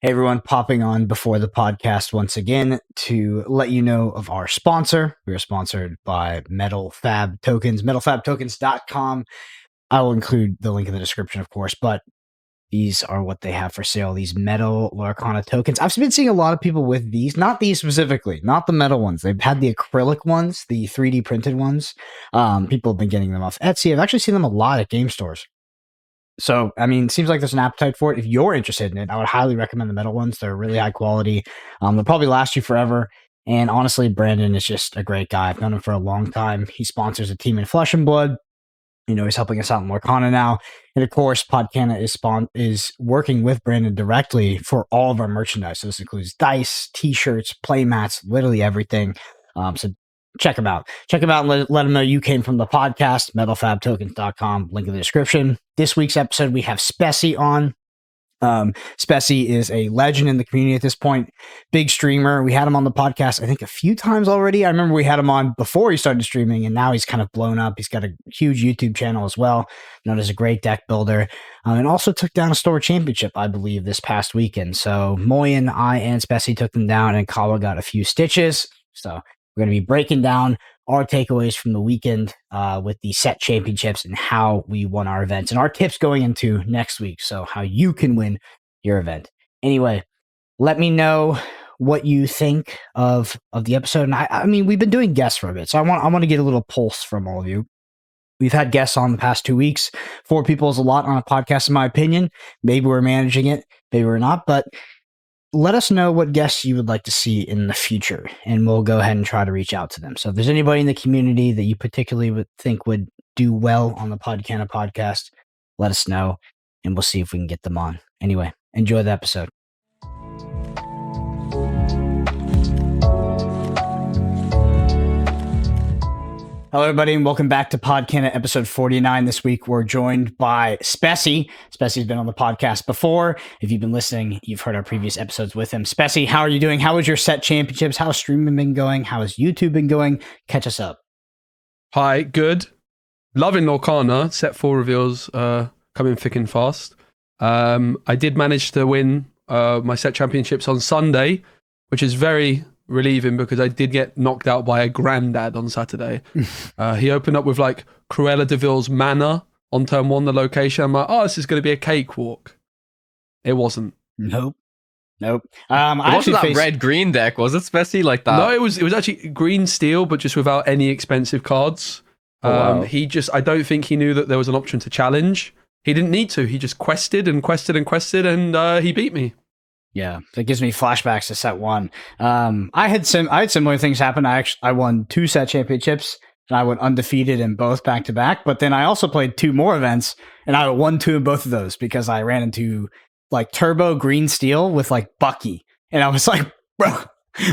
Hey everyone, popping on before the podcast once again to let you know of our sponsor. We are sponsored by Metal Fab Tokens, metalfabtokens.com. I will include the link in the description, of course, but these are what they have for sale, these metal Lorcana tokens. I've been seeing a lot of people with these, not these specifically, not the metal ones. They've had the acrylic ones, the 3D printed ones. People have been getting them off Etsy. I've actually seen them a lot at game stores. So, I mean, it seems like there's an appetite for it. If you're interested in it, I would highly recommend the metal ones. They're really high quality. They'll probably last you forever. And honestly, Brandon is just a great guy. I've known him for a long time. He sponsors a team in Flesh and Blood. You know, he's helping us out in Lorcana now. And of course, Podcana is working with Brandon directly for all of our merchandise. So this includes dice, t-shirts, play mats, literally everything. So check them out. Check them out and let them know you came from the podcast, metalfabtokens.com, link in the description. This week's episode, we have Speci on. Speci is a legend in the community at this point. Big streamer. We had him on the podcast, I think, a few times already. I remember we had him on before he started streaming, and now he's kind of blown up. He's got a huge YouTube channel as well, known as a great deck builder, and also took down a store championship, I believe, this past weekend. So Moyen, I, and Speci took them down, and Kawa got a few stitches. So we're going to be breaking down our takeaways from the weekend with the set championships and how we won our events and our tips going into next week. So how you can win your event. Anyway, let me know what you think of the episode. And I mean, we've been doing guests for a bit, so I want to get a little pulse from all of you. We've had guests on the past 2 weeks. 4 people is a lot on a podcast, in my opinion. Maybe we're managing it, maybe we're not, but let us know what guests you would like to see in the future, and we'll go ahead and try to reach out to them. So if there's anybody in the community that you particularly would think would do well on the Podcana podcast, let us know, and we'll see if we can get them on. Anyway, enjoy the episode. Hello, everybody, and welcome back to Podcana episode 49. This week, we're joined by Speci. Speci's been on the podcast before. If you've been listening, you've heard our previous episodes with him. Speci, how are you doing? How was your set championships? How's streaming been going? How has YouTube been going? Catch us up. Hi, good. Loving Lorcana. Set 4 reveals coming thick and fast. I did manage to win my set championships on Sunday, which is very relieving because I did get knocked out by a granddad on Saturday. He opened up with like Cruella de Vil's Manor on turn 1, the location. I'm like, oh, this is going to be a cakewalk. It wasn't. Nope. It wasn't that red-green deck, was it, Speci? Like that? No, it was actually green steel, but just without any expensive cards. Wow. I don't think he knew that there was an option to challenge. He didn't need to. He just quested, and he beat me. Yeah, that gives me flashbacks to set 1. I had similar things happen. I won 2 set championships, and I went undefeated in both back to back. But then I also played 2 more events, and I won 2 in both of those because I ran into like turbo green steel with like Bucky, and I was like, bro,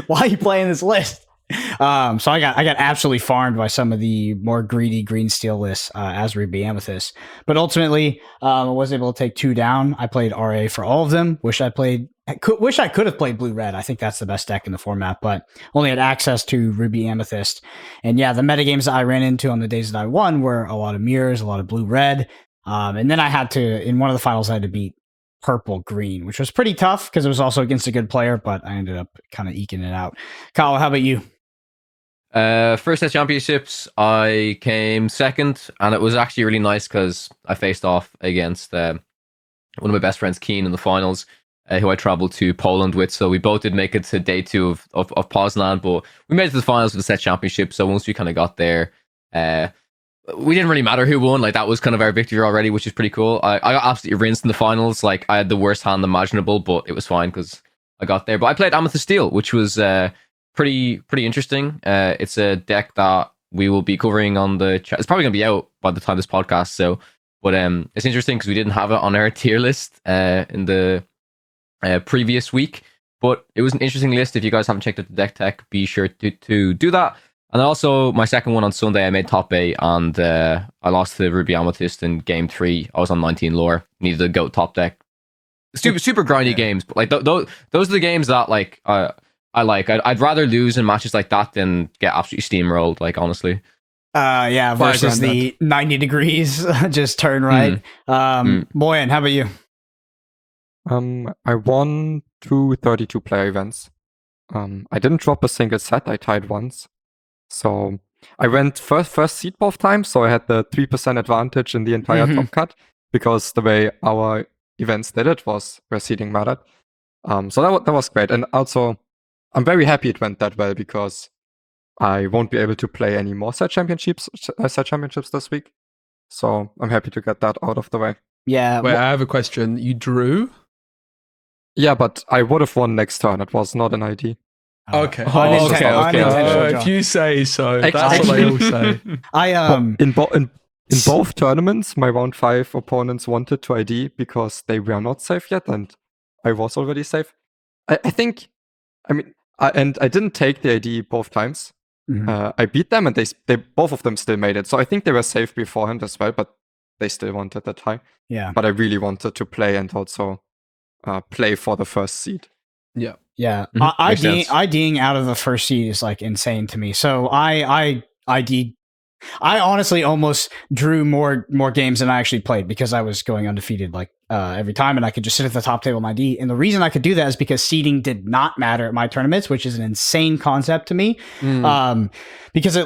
why are you playing this list? So I got absolutely farmed by some of the more greedy green steel lists as Ruby Amethyst, but ultimately I was able to take 2 down. I played RA for all of them. Wish I could have played blue red. I think that's the best deck in the format, but only had access to Ruby Amethyst. And yeah, the metagames that I ran into on the days that I won were a lot of mirrors, a lot of blue red, and then I had to, in one of the finals, I had to beat purple green, which was pretty tough because it was also against a good player, but I ended up kind of eking it out. Kyle, how about you? First set championships, I came second, and it was actually really nice because I faced off against one of my best friends, Keen, in the finals, who I traveled to Poland with. So we both did make it to day 2 of Poznan, but we made it to the finals of the set championship. So once we kind of got there, we didn't really matter who won. Like, that was kind of our victory already, which is pretty cool. I got absolutely rinsed in the finals. Like, I had the worst hand imaginable, but it was fine because I got there. But I played Amethyst Steel, which was pretty interesting. It's a deck that we will be covering on the it's probably going to be out by the time this podcast. So, but it's interesting because we didn't have it on our tier list in the previous week. But it was an interesting list. If you guys haven't checked out the deck tech, be sure to do that. And also, my second one on Sunday, I made top 8, and I lost to Ruby Amethyst in game 3. I was on 19 lore, needed a GOAT top deck. Super grindy games, but like those are the games that like I like. I'd rather lose in matches like that than get absolutely steamrolled. Like, honestly. Yeah, versus the 90 degrees, just turn right. Moyen, how about you? I won 2 32-player events. I didn't drop a single set. I tied once. So I went first seed both times, so I had the 3% advantage in the entire top cut, because the way our events did it was where seeding mattered. So that was great. And also, I'm very happy it went that well, because I won't be able to play any more set championships this week. So I'm happy to get that out of the way. Yeah. Wait, I have a question. You drew? Yeah, but I would have won next turn. It was not an ID. Okay. Unintentional draw. If you say so, Actually- that's what they all say. In both tournaments, my round 5 opponents wanted to ID because they were not safe yet, and I was already safe. I didn't take the ID both times. I beat them, and they both of them still made it. So I think they were safe beforehand as well, but they still wanted that high. Yeah. But I really wanted to play and also play for the first seed. Yeah. Yeah. Makes sense. IDing out of the first seed is like insane to me. So I honestly almost drew more games than I actually played, because I was going undefeated like every time, and I could just sit at the top table in my ID. And the reason I could do that is because seeding did not matter at my tournaments, which is an insane concept to me. Because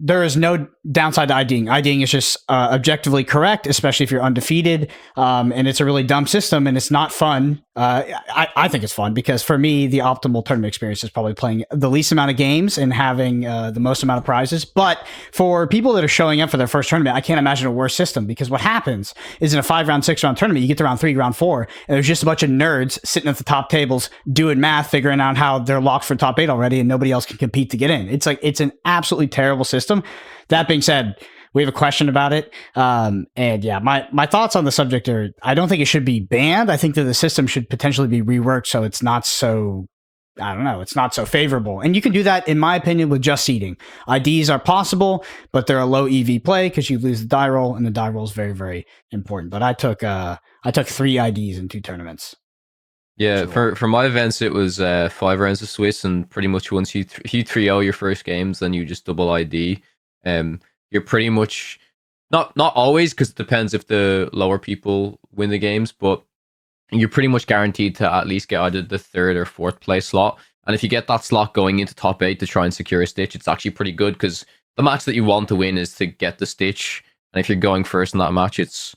there is no downside to IDing. IDing is just objectively correct, especially if you're undefeated. And it's a really dumb system, and it's not fun. I think it's fun, because for me, the optimal tournament experience is probably playing the least amount of games and having the most amount of prizes. But for people that are showing up for their first tournament, I can't imagine a worse system, because what happens is in a 5-round, 6-round tournament, you get to round 3, round 4, and there's just a bunch of nerds sitting at the top tables doing math, figuring out how they're locked for top 8 already, and nobody else can compete to get in. It's an absolutely terrible system. That being said, we have a question about it. And yeah, my thoughts on the subject are, I don't think it should be banned. I think that the system should potentially be reworked so it's not so, it's not so favorable. And you can do that, in my opinion, with just seeding. IDs are possible, but they're a low EV play because you lose the die roll, and the die roll is very, very important. But I took 3 IDs in 2 tournaments. Yeah, for my events, it was 5 rounds of Swiss, and pretty much once you 3-0 your first games, then you just double ID. You're pretty much not always, because it depends if the lower people win the games, but you're pretty much guaranteed to at least get either the 3rd or 4th place slot. And if you get that slot going into top 8 to try and secure a stitch, it's actually pretty good, because the match that you want to win is to get the stitch, and if you're going first in that match, it's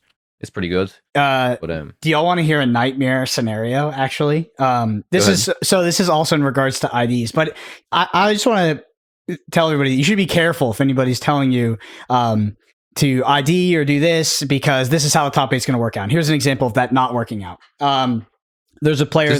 pretty good. Do y'all want to hear a nightmare scenario? Actually, this is also in regards to IDs, but I just want to tell everybody, you should be careful if anybody's telling you to ID or do this, because this is how the top 8 is going to work out. And here's an example of that not working out. There's a player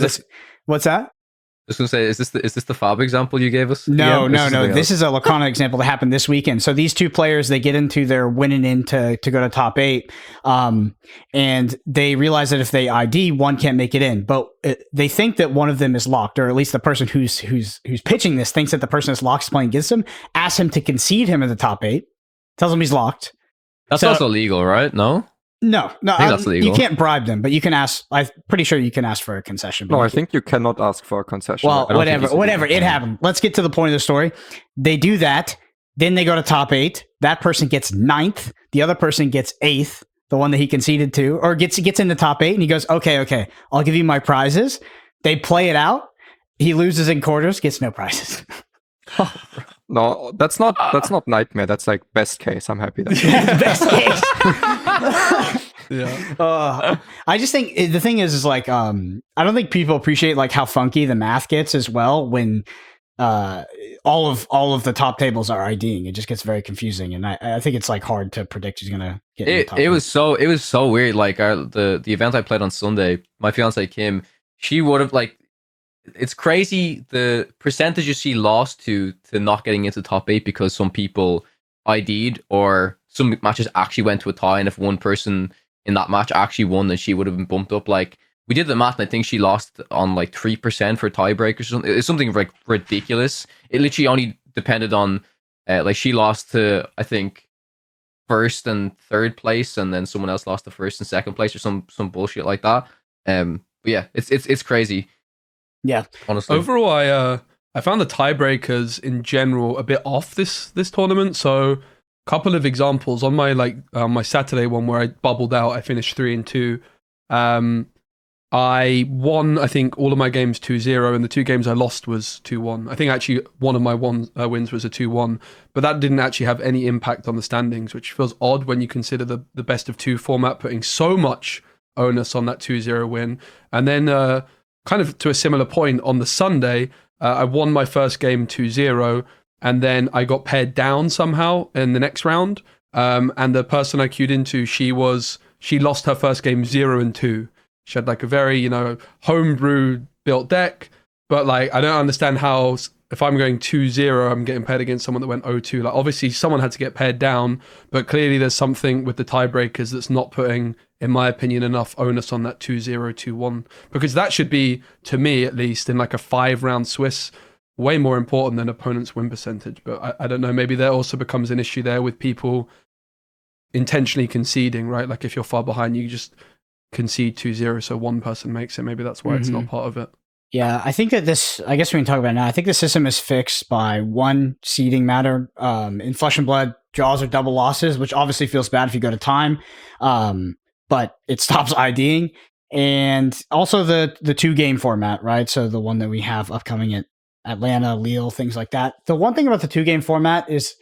what's that? I was going to say, is this the Fab example you gave us? No. This is a Lorcana example that happened this weekend. So these 2 players, they get into their winning in to go to top 8. And they realize that if they ID, one can't make it in. But they think that one of them is locked, or at least the person who's pitching this thinks that the person that's locked is playing against him, asks him to concede him in the top 8, tells him he's locked. That's also legal, right? No, I think that's legal. You can't bribe them, but you can ask. I'm pretty sure you can ask for a concession. No, I think you cannot ask for a concession. Well, whatever. It happened. Let's get to the point of the story. They do that. Then they go to top 8. That person gets 9th. The other person gets 8th, the one that he conceded to, or gets in the top 8, and he goes, okay, I'll give you my prizes. They play it out. He loses in quarters, gets no prizes. No, that's not nightmare. That's like best case. I'm happy that Best case. Yeah. I just think the thing is like I don't think people appreciate like how funky the math gets as well when all of the top tables are IDing. It just gets very confusing, and I think it's like hard to predict who's gonna get. It was so weird. Like the event I played on Sunday, my fiance Kim, she would have like. It's crazy the percentages she lost to not getting into top 8 because some people ID'd, or some matches actually went to a tie, and if one person in that match actually won, then she would have been bumped up. Like, we did the math, and I think she lost on like 3% for tiebreakers or something. It's something like ridiculous. It literally only depended on like she lost to, I think, 1st and 3rd place, and then someone else lost to 1st and 2nd place, or some bullshit like that. But yeah, it's crazy. Yeah, honestly. Overall, I found the tiebreakers in general a bit off this tournament. So, a couple of examples on my my Saturday one where I bubbled out. I finished 3-2. I won, I think, all of my games 2-0, and the 2 games I lost was 2-1. I think actually one of my wins was a 2-1, but that didn't actually have any impact on the standings, which feels odd when you consider the best of 2 format putting so much onus on that 2-0 win. And then kind of to a similar point on the Sunday, I won my first game 2-0, and then I got paired down somehow in the next round. And the person I queued into, she lost her first game 0-2. She had like a very, homebrew built deck, but like I don't understand how if I'm going 2-0, I'm getting paired against someone that went 0-2. Like obviously someone had to get paired down, but clearly there's something with the tiebreakers that's not putting, in my opinion, enough onus on that 2-0, 2-1, because that should be, to me at least, in like a 5-round Swiss, way more important than opponent's win percentage. But I don't know, maybe there also becomes an issue there with people intentionally conceding, right? Like if you're far behind, you just concede 2-0 so one person makes it. Maybe that's why it's not part of it. Yeah, I think that I guess we can talk about it now. I think the system is fixed by one seeding matter. In Flesh and Blood, draws are double losses, which obviously feels bad if you go to time, but it stops IDing. And also the 2-game format, right? So the one that we have upcoming at Atlanta, Lille, things like that. The one thing about the 2-game format is,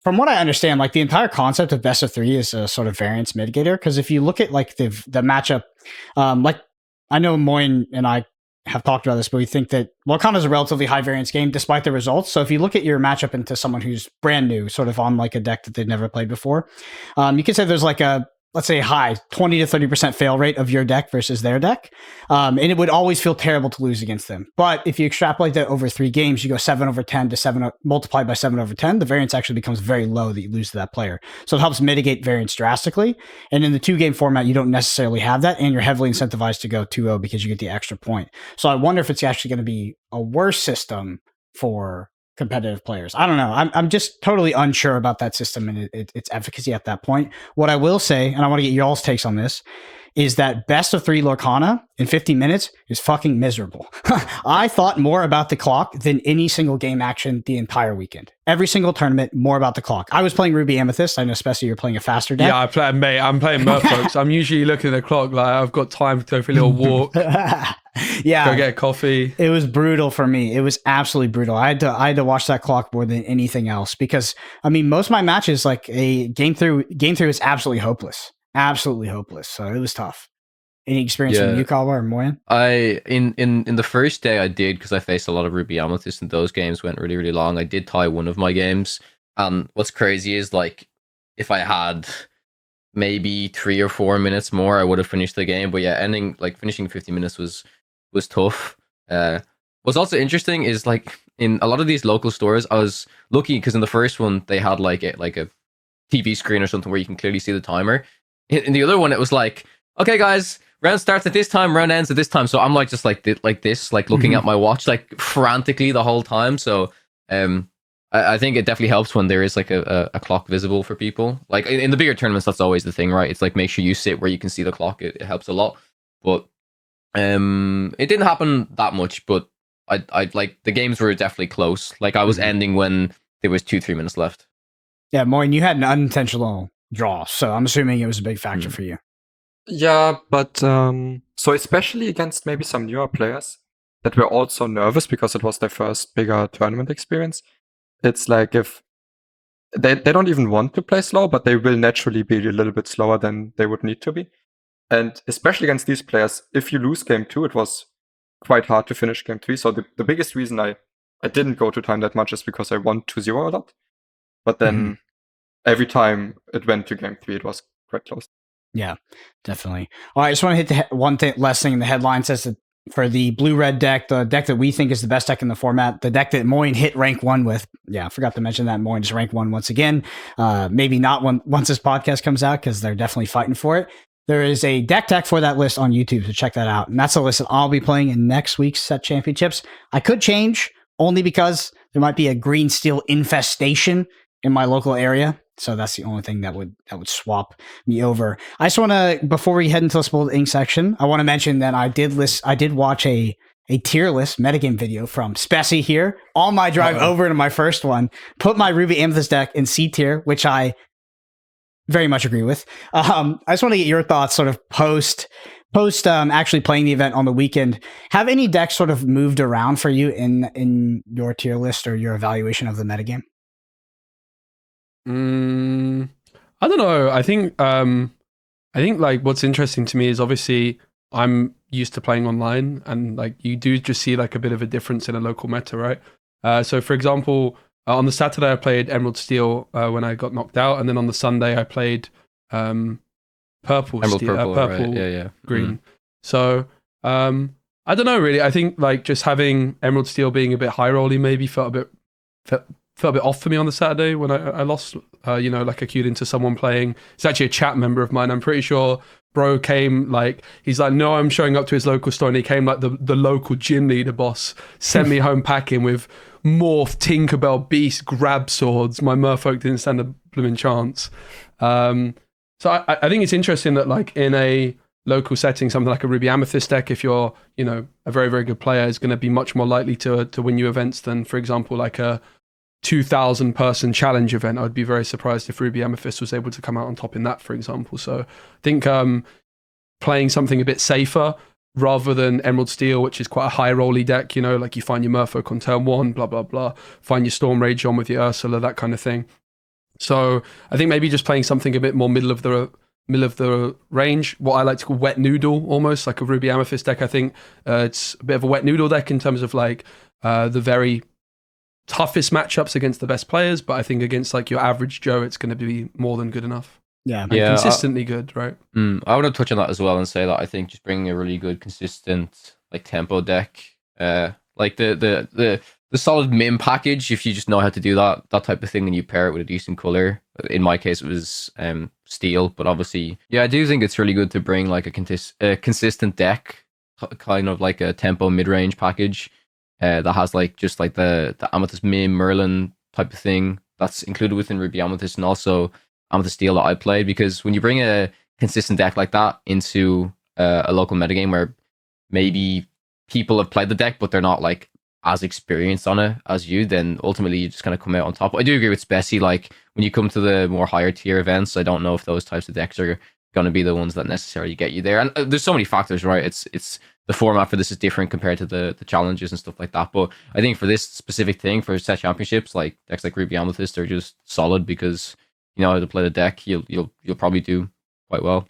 from what I understand, like the entire concept of best of 3 is a sort of variance mitigator. Because if you look at like the matchup, like I know Moyne and I have talked about this, but we think that Lorcana is a relatively high variance game despite the results. So if you look at your matchup into someone who's brand new, sort of on like a deck that they've never played before, you could say there's like let's say high 20 to 30% fail rate of your deck versus their deck. And it would always feel terrible to lose against them. But if you extrapolate that over 3 games, you go 7/10 to 7 multiplied by 7/10, the variance actually becomes very low that you lose to that player. So it helps mitigate variance drastically. And in the 2-game format, you don't necessarily have that. And you're heavily incentivized to go 2-0 because you get the extra point. So I wonder if it's actually going to be a worse system for competitive players. I don't know. I'm just totally unsure about that system and its efficacy at that point. What I will say, and I want to get y'all's takes on this, is that best of 3 Lorcana in 15 minutes is fucking miserable. I thought more about the clock than any single game action the entire weekend. Every single tournament, more about the clock. I was playing Ruby Amethyst. I know, Speci, you're playing a faster deck. Yeah, I'm playing Merfolk. I'm usually looking at the clock like I've got time to go for a little walk. Yeah, go get a coffee. It was brutal for me. It was absolutely brutal. I had to watch that clock more than anything else because I mean most of my matches, like a game through is absolutely hopeless. Absolutely hopeless. So it was tough. Any experience from you, Kalwa or Moyen? In the first day I did, because I faced a lot of Ruby Amethyst and those games went really, really long. I did tie one of my games. And what's crazy is like if I had maybe 3 or 4 minutes more, I would have finished the game. But yeah, finishing 50 minutes was tough. What's also interesting is like in a lot of these local stores, I was lucky because in the first one they had like a TV screen or something where you can clearly see the timer. In the other one, it was like, okay, guys, round starts at this time, round ends at this time. So I'm like just like this, looking at my watch like frantically the whole time. So I think it definitely helps when there is like a clock visible for people. Like in the bigger tournaments, that's always the thing, right? It's like make sure you sit where you can see the clock. It helps a lot. But it didn't happen that much. But I like the games were definitely close. Like I was ending when there was 2-3 minutes left. Yeah, Moyne, you had an unintentional draw, so I'm assuming it was a big factor for you. Yeah, but so especially against maybe some newer players that were also nervous because it was their first bigger tournament experience. It's like if they don't even want to play slow, but they will naturally be a little bit slower than they would need to be. And especially against these players, if you lose game 2, it was quite hard to finish game 3. So the biggest reason I didn't go to time that much is because I won 2-0 a lot. But then every time it went to game 3, it was quite close. Yeah, definitely. All right, I just want to hit one last thing in the headline. Says that for the blue-red deck, the deck that we think is the best deck in the format, the deck that Moyne hit rank 1 with. Yeah, I forgot to mention that. Moyne is rank 1 once again. Maybe not once this podcast comes out because they're definitely fighting for it. There is a deck tech for that list on YouTube, so check that out. And that's a list that I'll be playing in next week's set championships. I could change only because there might be a green steel infestation in my local area. So that's the only thing that would swap me over. I just want to, before we head into the Spoiled Ink section, I want to mention that I did watch a tier list metagame video from Speci here on my drive over to my first one. Put my Ruby Amethyst deck in C tier, which I very much agree with. I just want to get your thoughts, sort of post actually playing the event on the weekend. Have any decks sort of moved around for you in your tier list or your evaluation of the metagame? I don't know. I think like what's interesting to me is obviously I'm used to playing online, and like you do just see like a bit of a difference in a local meta, right? So for example, on the Saturday I played Emerald Steel when I got knocked out, and then on the Sunday I played purple Emerald steel, purple, purple right? Yeah. green. So I don't know really. I think like just having Emerald Steel being a bit high rolly maybe felt a bit off for me on the Saturday when I lost. Like I queued into someone playing. It's actually a chat member of mine. I'm pretty sure bro came like, he's like, no, I'm showing up to his local store, and he came like the local gym leader boss, sent me home packing with Morph, Tinkerbell, Beast, grab swords. My merfolk didn't stand a blooming chance. So I think it's interesting that like in a local setting, something like a Ruby Amethyst deck, if you're, a very, very good player, is going to be much more likely to win you events than, for example, like a 2,000 person challenge event. I'd be very surprised if Ruby Amethyst was able to come out on top in that, for example. So I think playing something a bit safer rather than Emerald Steel, which is quite a high rolly deck, like you find your Merfolk on turn 1, blah, blah, blah, find your Storm Rage on with your Ursula, that kind of thing. So I think maybe just playing something a bit more middle of the range, what I like to call wet noodle, almost like a Ruby Amethyst deck. I think it's a bit of a wet noodle deck in terms of like the very toughest matchups against the best players, but I think against like your average Joe, it's going to be more than good enough. Yeah, consistently good, right? I want to touch on that as well and say that I think just bringing a really good, consistent like tempo deck, like the solid min package, if you just know how to do that type of thing, and you pair it with a decent color. In my case, it was steel, but obviously, yeah, I do think it's really good to bring like a consistent deck, kind of like a tempo mid range package. That has like just like the Amethyst Mim Merlin type of thing that's included within Ruby Amethyst, and also Amethyst Steel that I played, because when you bring a consistent deck like that into a local metagame where maybe people have played the deck but they're not like as experienced on it as you, then ultimately you just kind of come out on top. I do agree with Speci, like when you come to the more higher tier events, I don't know if those types of decks are going to be the ones that necessarily get you there. And there's so many factors, right? It's the format for this is different compared to the challenges and stuff like that. But I think for this specific thing, for set championships, like decks like Ruby Amethyst are just solid because you know how to play the deck. You'll probably do quite well.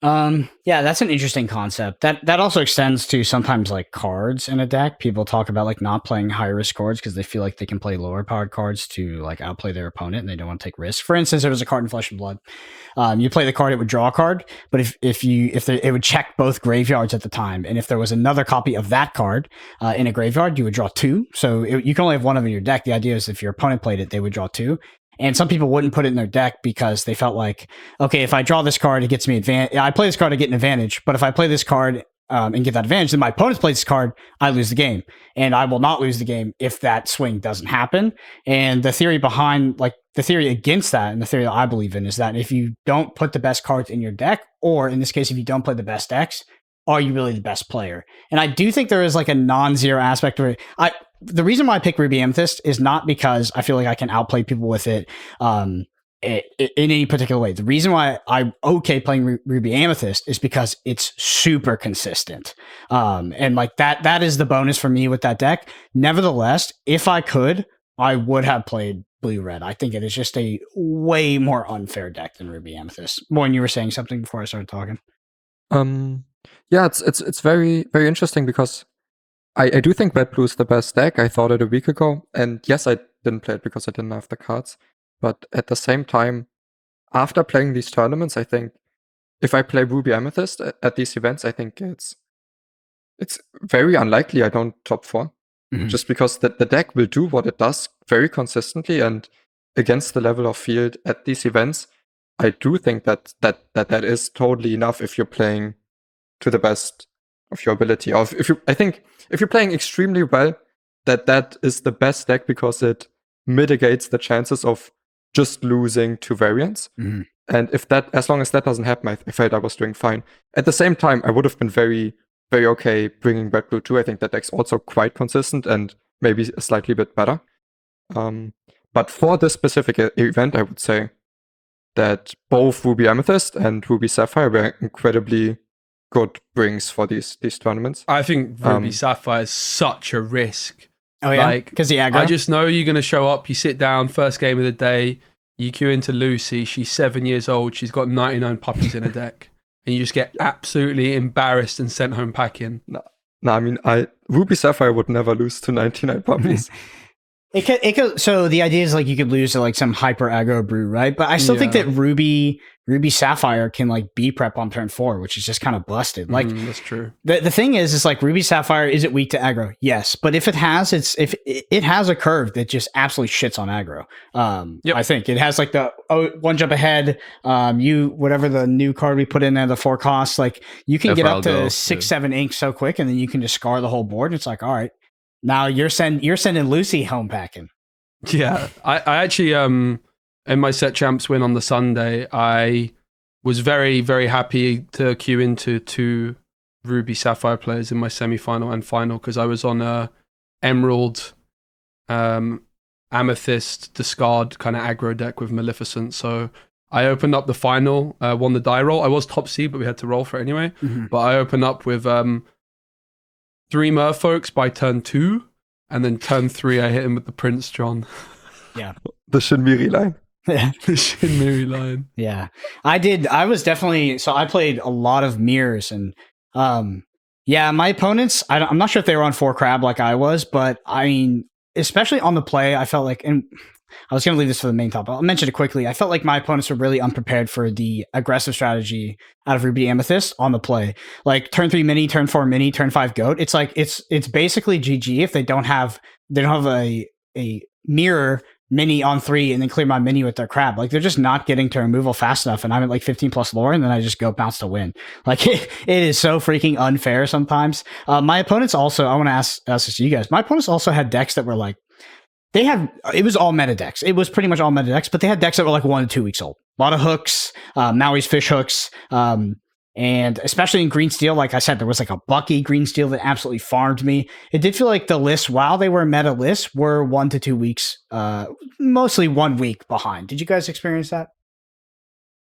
Yeah, that's an interesting concept. That also extends to sometimes like cards in a deck. People talk about like not playing high risk cards because they feel like they can play lower powered cards to like outplay their opponent, and they don't want to take risks. For instance, there was a card in Flesh and Blood. You play the card, it would draw a card, but if it would check both graveyards at the time, and if there was another copy of that card in a graveyard, you would draw 2. So you can only have one of them in your deck. The idea is if your opponent played it, they would draw 2. And some people wouldn't put it in their deck because they felt like, okay, if I draw this card, it gets me advantage. I play this card, I get an advantage. But if I play this card and get that advantage, then my opponent plays this card, I lose the game. And I will not lose the game if that swing doesn't happen. And the theory behind, like the theory against that, and the theory that I believe in, is that if you don't put the best cards in your deck, or in this case, if you don't play the best decks, are you really the best player? And I do think there is like a non-zero aspect of it. The reason why I pick Ruby Amethyst is not because I feel like I can outplay people with it in any particular way. The reason why I'm okay playing Ruby Amethyst is because it's super consistent. And like that is the bonus for me with that deck. Nevertheless, if I could, I would have played Blue Red. I think it is just a way more unfair deck than Ruby Amethyst. Moin, you were saying something before I started talking. Yeah, it's very, very interesting because I do think Red Blue is the best deck. I thought it a week ago, and yes, I didn't play it because I didn't have the cards. But at the same time, after playing these tournaments, I think if I play Ruby Amethyst at these events, I think it's very unlikely I don't top 4. Mm-hmm. Just because the deck will do what it does very consistently, and against the level of field at these events, I do think that is totally enough if you're playing to the best of your ability. I think if you're playing extremely well, that is the best deck because it mitigates the chances of just losing to variants. Mm-hmm. And as long as that doesn't happen, I felt I was doing fine. At the same time, I would have been very, very okay bringing Red Blue 2. I think that deck's also quite consistent and maybe a slightly bit better. But for this specific event, I would say that both Ruby Amethyst and Ruby Sapphire were incredibly good brings for these tournaments. I think Ruby Sapphire is such a risk. Oh yeah, Like, because the aggro. I just know you're going to show up, you sit down, first game of the day, you queue into Lucy, she's 7 years old, she's got 99 puppies in her deck, and you just get absolutely embarrassed and sent home packing. No, I mean, Ruby Sapphire would never lose to 99 puppies. So the idea is like you could lose to like some hyper aggro brew, right? But I still think that Ruby Sapphire can like B prep on turn 4, which is just kind of busted. Like that's true. The thing is like Ruby Sapphire, is it weak to aggro? Yes, but if it has a curve that just absolutely shits on aggro. I think it has like the one jump ahead. Whatever the new card we put in there, the 4 costs, like you can get up to 6-7 ink so quick, and then you can just scar the whole board. And it's like, all right. Now you're sending Lucy home packing. Yeah, I actually in my set champs win on the Sunday, I was very, very happy to queue into 2 Ruby Sapphire players in my semi-final and final, because I was on a Emerald Amethyst discard kind of aggro deck with Maleficent. So I opened up the final, won the die roll. I was top seed, but we had to roll for it anyway. Mm-hmm. But I opened up with 3 merfolks by turn 2, and then turn 3 I hit him with the Prince John. Yeah. The Shinmiri line. Yeah. The Shinmiri line. Yeah. I played a lot of mirrors, and my opponents, I'm not sure if they were on 4 crab like I was, but I mean, especially on the play, I felt like, and I was going to leave this for the main topic. I'll mention it quickly. I felt like my opponents were really unprepared for the aggressive strategy out of Ruby Amethyst on the play. Like turn 3 mini, turn 4 mini, turn 5 goat. It's like it's basically GG if they don't have a mirror mini on 3 and then clear my mini with their crab. Like they're just not getting to removal fast enough, and I'm at like 15 plus lore, and then I just go bounce to win. Like it is so freaking unfair sometimes. My opponents also, I want to ask this to you guys. My opponents also had decks that were like, it was all meta decks. It was pretty much all meta decks, but they had decks that were like 1 to 2 weeks old. A lot of hooks, Maui's fish hooks, and especially in green steel, like I said, there was like a Bucky green steel that absolutely farmed me. It did feel like the lists, while they were meta lists, were 1 to 2 weeks, mostly 1 week behind. Did you guys experience that?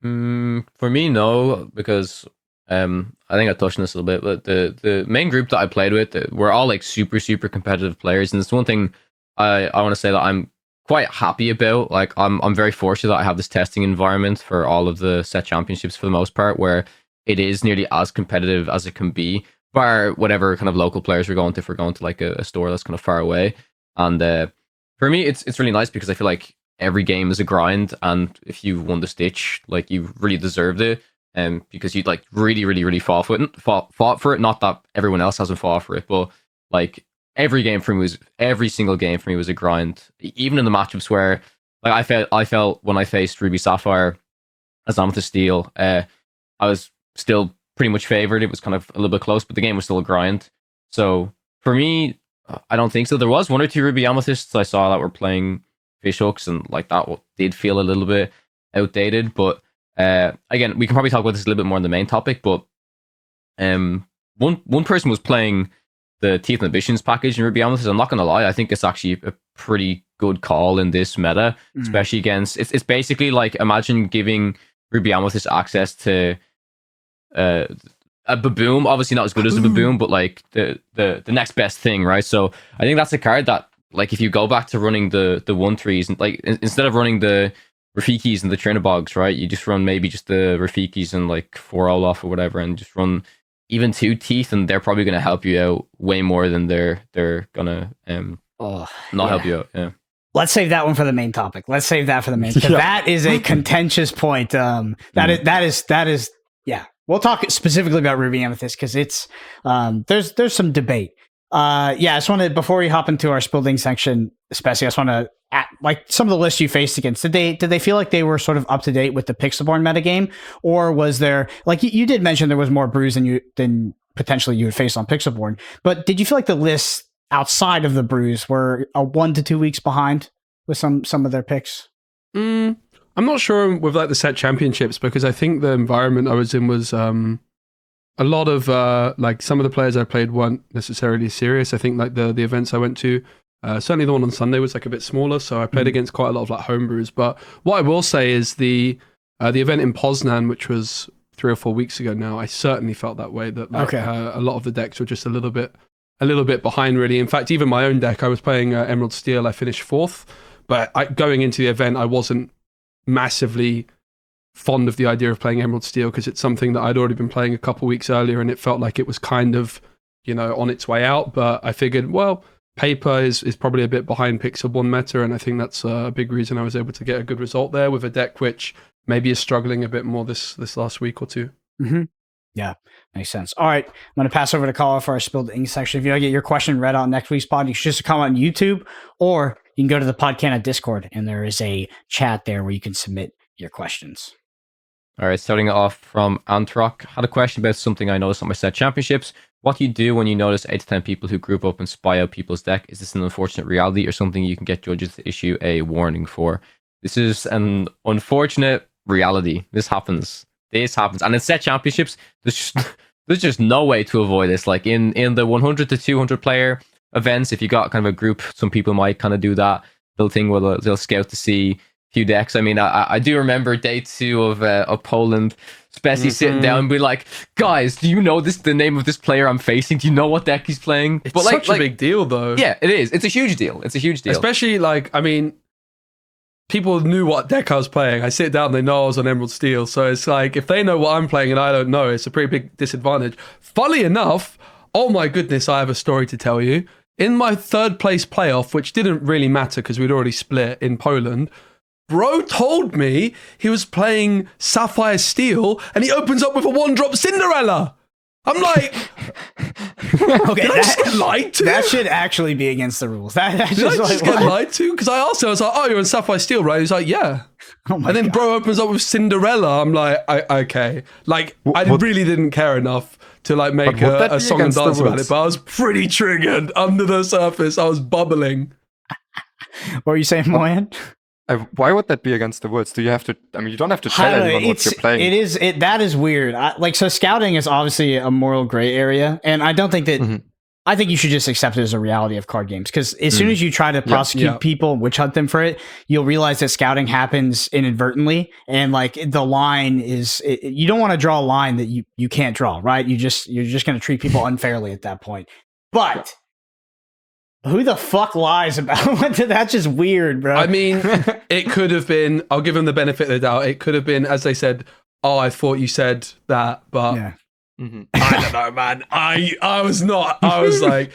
For me, no, because I think I touched on this a little bit, but the main group that I played with, we're all like super, super competitive players, and it's one thing I want to say that I'm quite happy about. Like I'm very fortunate that I have this testing environment for all of the set championships for the most part, where it is nearly as competitive as it can be, bar whatever kind of local players we're going to. If we're going to like a store that's kind of far away, and for me it's really nice because I feel like every game is a grind, and if you won the Stitch, like you really deserved it, because you like really, really, really fought for it. Not that everyone else hasn't fought for it, but like every single game for me was a grind. Even in the matchups where like I felt when I faced Ruby Sapphire as Amethyst Steel, I was still pretty much favored. It was kind of a little bit close, but the game was still a grind. So for me, I don't think so. There was 1 or 2 Ruby Amethysts I saw that were playing fish hooks, and like that did feel a little bit outdated. But again, we can probably talk about this a little bit more in the main topic. But one person was playing the Teeth and Ambitions package in Ruby Amethyst. I'm not going to lie, I think it's actually a pretty good call in this meta, especially against... It's basically like, imagine giving Ruby Amethyst access to a Baboom. Obviously not as good as a Baboom, but like the next best thing, right? So I think that's a card that, like, if you go back to running the 1/3s, and like instead of running the Rafikis and the Trinobogs, right, you just run maybe just the Rafikis and like 4 Olaf or whatever, and just run even 2 Teeth, and they're probably going to help you out way more than they're gonna help you out. Yeah. Let's save that one for the main topic. Let's save that for the main. That is a contentious point. That is. Yeah, we'll talk specifically about Ruby Amethyst because it's there's some debate. I just want to, before we hop into our Spalding section, Speci, I just want to, like, some of the lists you faced against, did they feel like they were sort of up to date with the Pixelborn metagame, or was there, like, you did mention there was more brews than potentially you would face on Pixelborn, but did you feel like the lists outside of the brews were 1 to 2 weeks behind with some of their picks? I'm not sure with like the set championships, because I think the environment I was in was a lot of like some of the players I played weren't necessarily serious. I think like the events I went to, certainly the one on Sunday was like a bit smaller, so I played against quite a lot of like homebrews. But what I will say is the The event in Poznan, which was 3 or 4 weeks ago now, I certainly felt that way. That a lot of the decks were just a little bit behind, really. In fact, even my own deck, I was playing Emerald Steel. I finished 4th, but going into the event, I wasn't massively fond of the idea of playing Emerald Steel because it's something that I'd already been playing a couple weeks earlier, and it felt like it was kind of, on its way out. But I figured, well, paper is probably a bit behind Pixel 1 meta, and I think that's a big reason I was able to get a good result there with a deck which maybe is struggling a bit more this last week or two. Mm-hmm. Yeah, makes sense. All right, I'm going to pass over to Caller for our Spilled Ink section. If you want to get your question read on next week's pod, you should just comment on YouTube, or you can go to the Podcana Discord, and there is a chat there where you can submit your questions. All right, starting off from Antrock. Had a question about something I noticed on my set championships. What do you do when you notice 8 to 10 people who group up and spy out people's deck? Is this an unfortunate reality or something you can get judges to issue a warning for? This is an unfortunate reality. This happens. And in set championships, there's just no way to avoid this. Like in the 100 to 200 player events, if you got kind of a group, some people might kind of do that little thing where they'll scout to see few decks. I mean, I do remember day 2 of Poland, Speci sitting down and be like, guys, do you know the name of this player I'm facing? Do you know what deck he's playing? It's such a big deal, though. Yeah, it is. It's a huge deal. Especially, people knew what deck I was playing. I sit down, they know I was on Emerald Steel. So it's like, if they know what I'm playing and I don't know, it's a pretty big disadvantage. Funnily enough, oh my goodness, I have a story to tell you. In my 3rd place playoff, which didn't really matter because we'd already split in Poland, bro told me he was playing Sapphire Steel and he opens up with a 1-drop Cinderella. I'm like, okay, did I just get lied to? That should actually be against the rules. Did I just get lied to? Because I asked him, I was like, oh, you're on Sapphire Steel, right? He's like, yeah. Oh my and then God. bro opens up with Cinderella. I'm like, okay. Like, I really didn't care enough to like make a song and dance about it, but I was pretty triggered under the surface. I was bubbling. What were you saying, Moyan? Why would that be against the rules? Do you have to? I mean, you don't have to tell anyone what you're playing. That is weird. So scouting is obviously a moral gray area, and I don't think that. I think you should just accept it as a reality of card games, because as soon as you try to prosecute people, witch hunt them for it, you'll realize that scouting happens inadvertently, and like the line is, you don't want to draw a line that you can't draw, right? You're just going to treat people unfairly at that point. But who the fuck lies about that's just weird, bro. I mean, it could have been, I'll give them the benefit of the doubt. It could have been, as they said, oh, I thought you said that, but I don't know, man. I was not. I was like,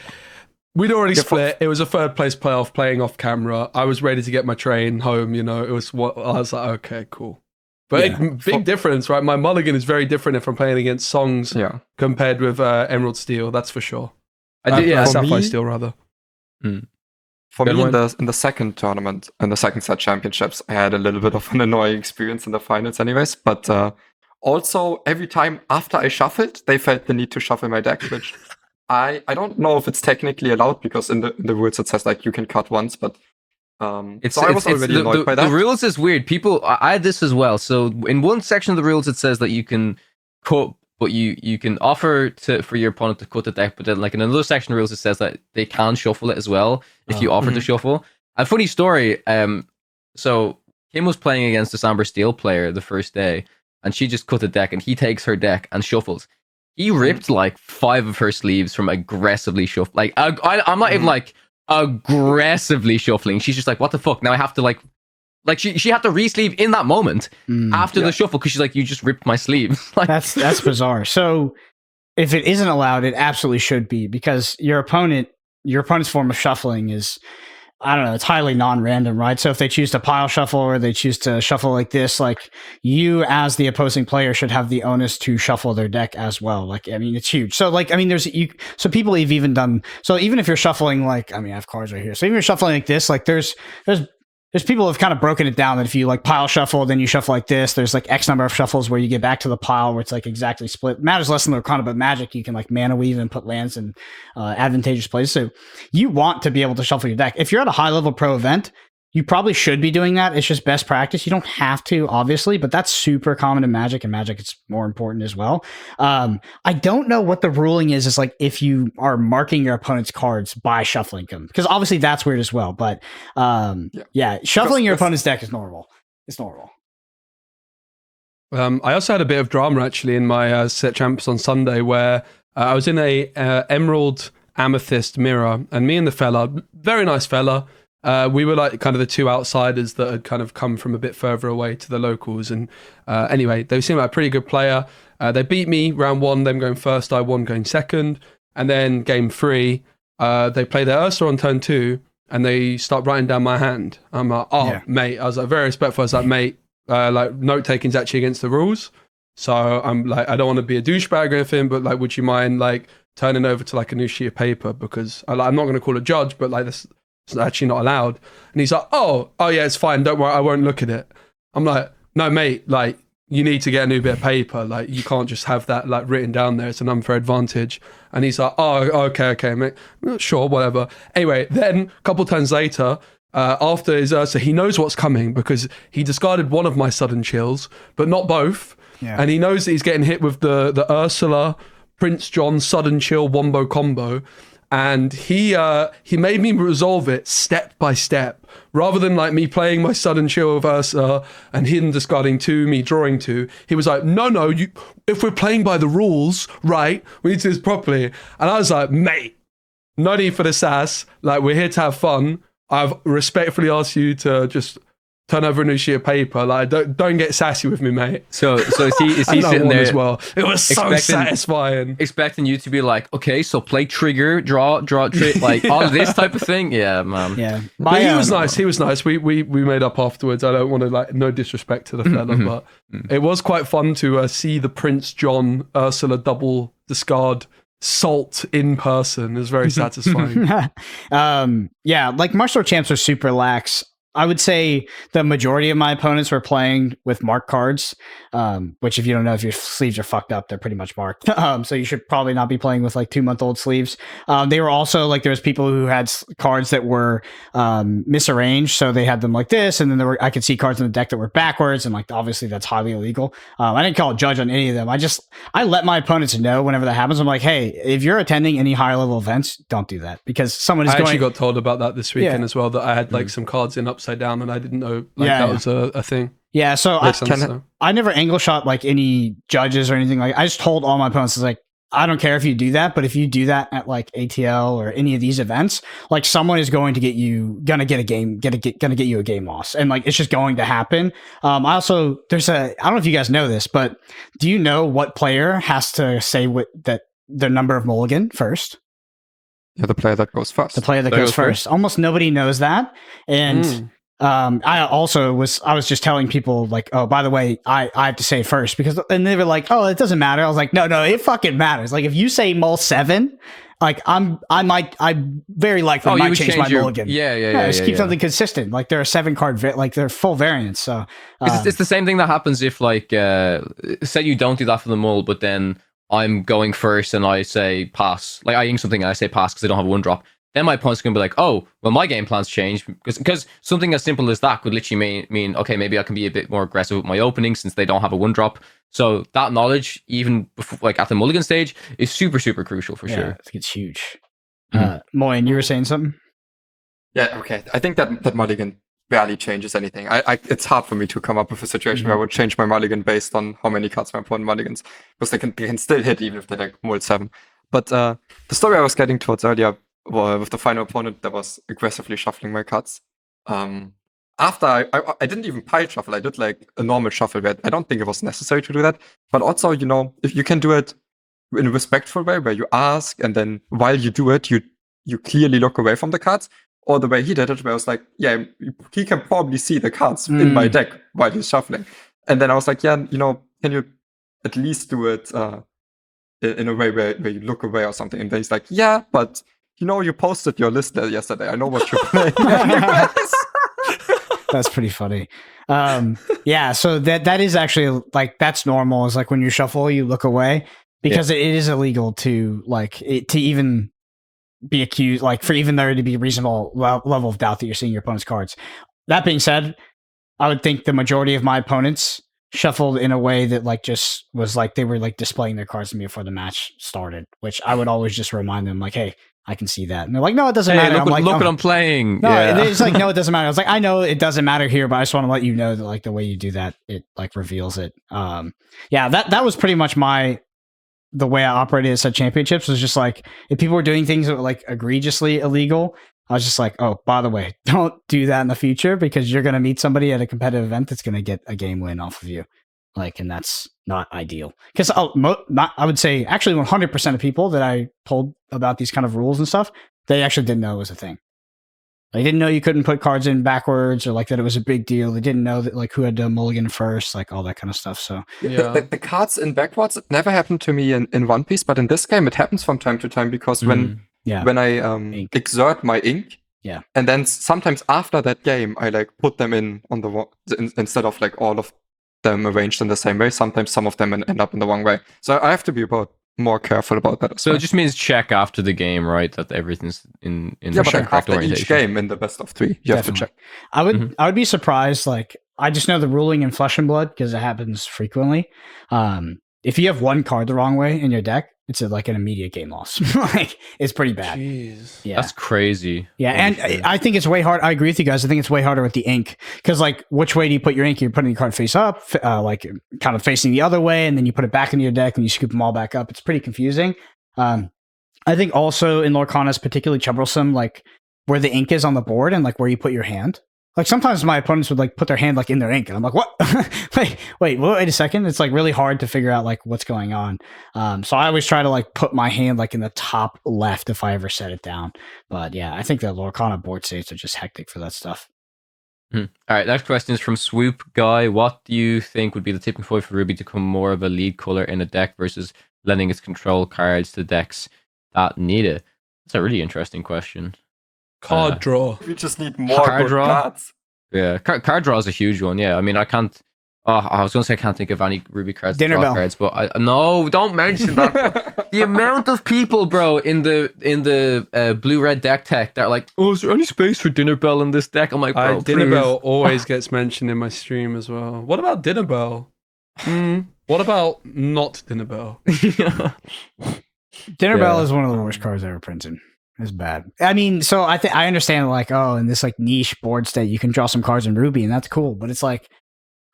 we'd already split. It was a 3rd place playoff playing off camera. I was ready to get my train home, It was what I was like, okay, cool. But big difference, right? My mulligan is very different if I'm playing against songs compared with Emerald Steel, that's for sure. Sapphire Steel, rather. For me, in the second tournament, in the second set championships, I had a little bit of an annoying experience in the finals anyways, but also every time after I shuffled, they felt the need to shuffle my deck, which I don't know if it's technically allowed, because in the rules it says like you can cut once, but I was already annoyed by that. The rules is weird. I had this as well. So in one section of the rules it says that you can cut, but you can offer for your opponent to cut the deck, but then like in another section of rules it says that they can shuffle it as well if you offer to shuffle. A funny story, so Kim was playing against this Amber Steel player the first day, and she just cut the deck, and he takes her deck and shuffles. He ripped like 5 of her sleeves from aggressively shuffle. Like I'm not even like aggressively shuffling. She's just like, what the fuck? Now I have to like she had to re-sleeve in that moment after the shuffle, because she's like, you just ripped my sleeve. Like, that's bizarre. So if it isn't allowed, it absolutely should be, because your opponent's form of shuffling is, I don't know, it's highly non-random, right? So if they choose to pile shuffle or they choose to shuffle like this, like you as the opposing player should have the onus to shuffle their deck as well. Like, I mean, it's huge. So like, I mean, so people have even done, so even if you're shuffling like, I mean, I have cards right here. So even if you're shuffling like this, like there's people who have kind of broken it down that if you like pile shuffle, then you shuffle like this, there's like X number of shuffles where you get back to the pile where it's like exactly split. Matters less than Lorcana, but Magic, you can like mana weave and put lands in advantageous places. So you want to be able to shuffle your deck. If you're at a high level pro event, you probably should be doing that. It's just best practice. You don't have to, obviously, but that's super common in Magic, and Magic it's more important as well. I don't know what the ruling is like if you are marking your opponent's cards by shuffling them, because obviously that's weird as well. But shuffling your opponent's deck is normal. It's normal. I also had a bit of drama actually in my set champs on Sunday where I was in a emerald amethyst mirror, and me and the fella, very nice fella, we were like kind of the two outsiders that had kind of come from a bit further away to the locals. And anyway, they seemed like a pretty good player. They beat me round 1, them going first, I won going second. And then game 3, they play their Ursa on turn 2, and they start writing down my hand. I'm like, mate. I was like, very respectful. I was like, mate, like note taking is actually against the rules. So I'm like, I don't want to be a douchebag or anything, but like, would you mind like turning over to like a new sheet of paper? Because I'm not going to call a judge, but like this is actually not allowed. And he's like, oh yeah, it's fine. Don't worry, I won't look at it. I'm like, no, mate, like you need to get a new bit of paper. Like you can't just have that like written down there. It's an unfair advantage. And he's like, oh, okay, mate. Sure, whatever. Anyway, then a couple turns later, after his Ursa, he knows what's coming because he discarded one of my sudden chills, but not both. Yeah. And he knows that he's getting hit with the Ursula, Prince John, sudden chill, wombo combo. And he made me resolve it step by step. Rather than like me playing my sudden chill of Ursa and him discarding 2, me drawing 2, he was like, no, if we're playing by the rules, right, we need to do this properly. And I was like, mate, no need for the sass. Like, we're here to have fun. I've respectfully asked you to just turn over a new sheet of paper. Like, don't get sassy with me, mate. So is he sitting there as well? It was so satisfying. Expecting you to be like, okay, so play trigger, draw, like all this type of thing. Yeah, man. Yeah. But he was nice. He was nice. We made up afterwards. I don't want to like no disrespect to the fella, but it was quite fun to see the Prince John Ursula double discard salt in person. It was very satisfying. Yeah, like Martial champs are super lax. I would say the majority of my opponents were playing with marked cards, which if you don't know, if your sleeves are fucked up, they're pretty much marked. So you should probably not be playing with like 2-month-old sleeves. They were also like, there was people who had cards that were misarranged. So they had them like this. And then I could see cards in the deck that were backwards. And like, obviously that's highly illegal. I didn't call a judge on any of them. I let my opponents know whenever that happens. I'm like, hey, if you're attending any higher level events, don't do that because someone is I actually got told about that this weekend as well, that I had like some cards in upside down and I didn't know that was a thing. Yeah, so I never angle shot like any judges or anything. Like, I just told all my opponents, like, I don't care if you do that, but if you do that at like ATL or any of these events, like someone is going to get you a game loss, and like it's just going to happen. I don't know if you guys know this, but do you know what player has to say that their number of mulligan first? Yeah, the player that goes first. The player that goes first. Almost nobody knows that, and. I was just telling people like, oh, by the way, I have to say first and they were like, oh, it doesn't matter. I was like, no, it fucking matters. Like if you say mull 7, like I very likely might change my mulligan. Yeah. Just keep something consistent. Like there are 7 card, like they're full variants. So it's the same thing that happens if like, say you don't do that for the mull, but then I'm going first and I say pass. Like I ink something and I say pass because I don't have a 1-drop. Then my opponent's going to be like, oh, well, my game plan's changed. Because something as simple as that could literally mean, okay, maybe I can be a bit more aggressive with my opening since they don't have a 1-drop. So that knowledge, even before, like at the mulligan stage, is super, super crucial for sure. I think it's huge. Moyen, you were saying something? Yeah, okay. I think that mulligan barely changes anything. It's hard for me to come up with a situation where I would change my mulligan based on how many cards my opponent mulligans. Because they can still hit even if they like mull 7. But the story I was getting towards earlier, with the final opponent that was aggressively shuffling my cards. After I didn't even pile shuffle, I did like a normal shuffle where I don't think it was necessary to do that. But also, if you can do it in a respectful way where you ask and then while you do it, you clearly look away from the cards. Or the way he did it, where I was like, yeah, he can probably see the cards in my deck while he's shuffling. And then I was like, yeah, can you at least do it in a way where you look away or something? And then he's like, yeah, but you posted your list there yesterday. I know what you're playing. That's pretty funny. Yeah, so that is actually like that's normal. Is like when you shuffle, you look away because it is illegal to to even be accused, like for even there to be a reasonable level of doubt that you're seeing your opponent's cards. That being said, I would think the majority of my opponents shuffled in a way that like just was like they were like displaying their cards to me before the match started, which I would always just remind them like, hey, I can see that. And they're like, no, it doesn't Hey, matter. look, I'm like, look oh. what I'm playing. No, Yeah. it's like, no, it doesn't matter. I was like, I know it doesn't matter here, but I just want to let you know that like the way you do that, it like reveals it. Yeah, that was pretty much the way I operated at set championships was just like, if people were doing things that were like egregiously illegal, I was just like, oh, by the way, don't do that in the future because you're going to meet somebody at a competitive event that's going to get a game win off of you. Like, and that's not ideal. Because I would say actually 100% of people that I told about these kind of rules and stuff, they actually didn't know it was a thing. They didn't know you couldn't put cards in backwards or like that it was a big deal. They didn't know that like who had to mulligan first, like all that kind of stuff. So Yeah. The cards in backwards, it never happened to me in One Piece, but in this game it happens from time to time because when I exert my ink, and then sometimes after that game I like put them in on the instead of like all of them arranged in the same way. Sometimes some of them end up in the wrong way. So I have to be more careful about that. So it just means check after the game, right? That everything's in the correct after orientation. each game in the best of 3, you have to check. I would be surprised. Like I just know the ruling in Flesh and Blood because it happens frequently. If you have one card the wrong way in your deck, it's like an immediate game loss. Like it's pretty bad. Jeez. Yeah, That's crazy. Yeah, and I think it's way hard. I agree with you guys. I think it's way harder with the ink because, like, which way do you put your ink? You're putting the card face up, like kind of facing the other way, and then you put it back into your deck and you scoop them all back up. It's pretty confusing. I think also in Lorcana is particularly troublesome, like where the ink is on the board and like where you put your hand. Like sometimes my opponents would like put their hand like in their ink, and I'm like, what? wait a second. It's like really hard to figure out like what's going on. So I always try to like put my hand like in the top left if I ever set it down. But yeah, I think the Lorcana board states are just hectic for that stuff. All right, next question is from Swoop Guy. What do you think would be the tipping point for Ruby to become more of a lead color in a deck versus lending its control cards to decks that need it? That's a really interesting question. Card draw. We just need more good cards. Yeah, card draw is a huge one. Yeah, I mean, I can't. I was going to say I can't think of any Ruby cards, Dinner bell cards, but no, don't mention that. The amount of people, bro, in the blue-red deck tech that are like, oh, is there any space for Dinner Bell in this deck? I'm like, bro, Dinner Bell always gets mentioned in my stream as well. What about Dinner Bell? What about not Dinner Bell? Dinner Bell is one of the worst cards I ever printed. It's bad. I mean, so I understand like, oh, in this like niche board state, you can draw some cards in Ruby, and that's cool. But it's like,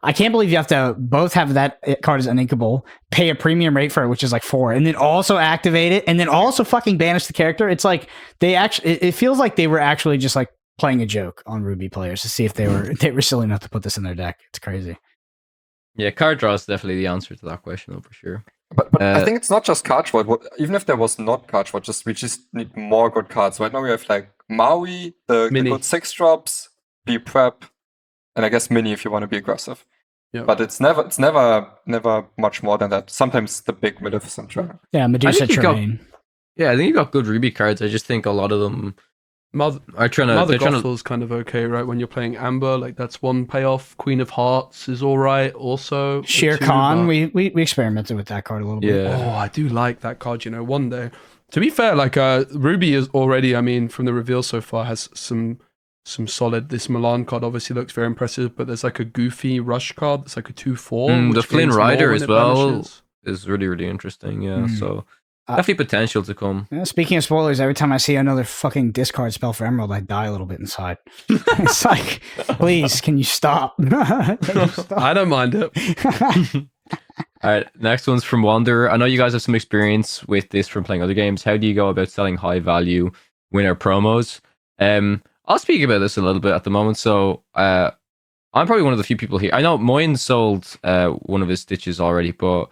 I can't believe you have to both have that card as uninkable, pay a premium rate for it, which is like 4, and then also activate it, and then also fucking banish the character. It's like it feels like they were actually just like playing a joke on Ruby players to see if they were silly enough to put this in their deck. It's crazy. Yeah, card draw is definitely the answer to that question, though, for sure. But I think it's not just card draw. Even if there was not card draw, we just need more good cards. Right now we have like Maui, the good 6-drops, Be Prep, and I guess Mini if you want to be aggressive. Yep. But it's never much more than that. Sometimes the big Maleficent Dragon. Yeah, Medusa Tremaine. I think you got good Ruby cards. I just think a lot of them Mother Gothel's kind of okay, right? When you're playing Amber, like that's one payoff. Queen of Hearts is all right. Also, Shere Khan, we experimented with that card a little bit. Oh, I do like that card. You know, one day. To be fair, like Ruby is already. I mean, from the reveal so far, has some solid. This Milan card obviously looks very impressive, but there's like a goofy rush card that's like a 2/4. The Flynn Rider as well is really, really interesting. Yeah, so. Definitely potential to come. Speaking of spoilers, every time I see another fucking discard spell for Emerald, I die a little bit inside. It's like, please, can you stop? I don't mind it. All right, next one's from Wanderer. I know you guys have some experience with this from playing other games. How do you go about selling high value winner promos? I'll speak about this a little bit at the moment. So I'm probably one of the few people here. I know Moyne sold one of his stitches already, but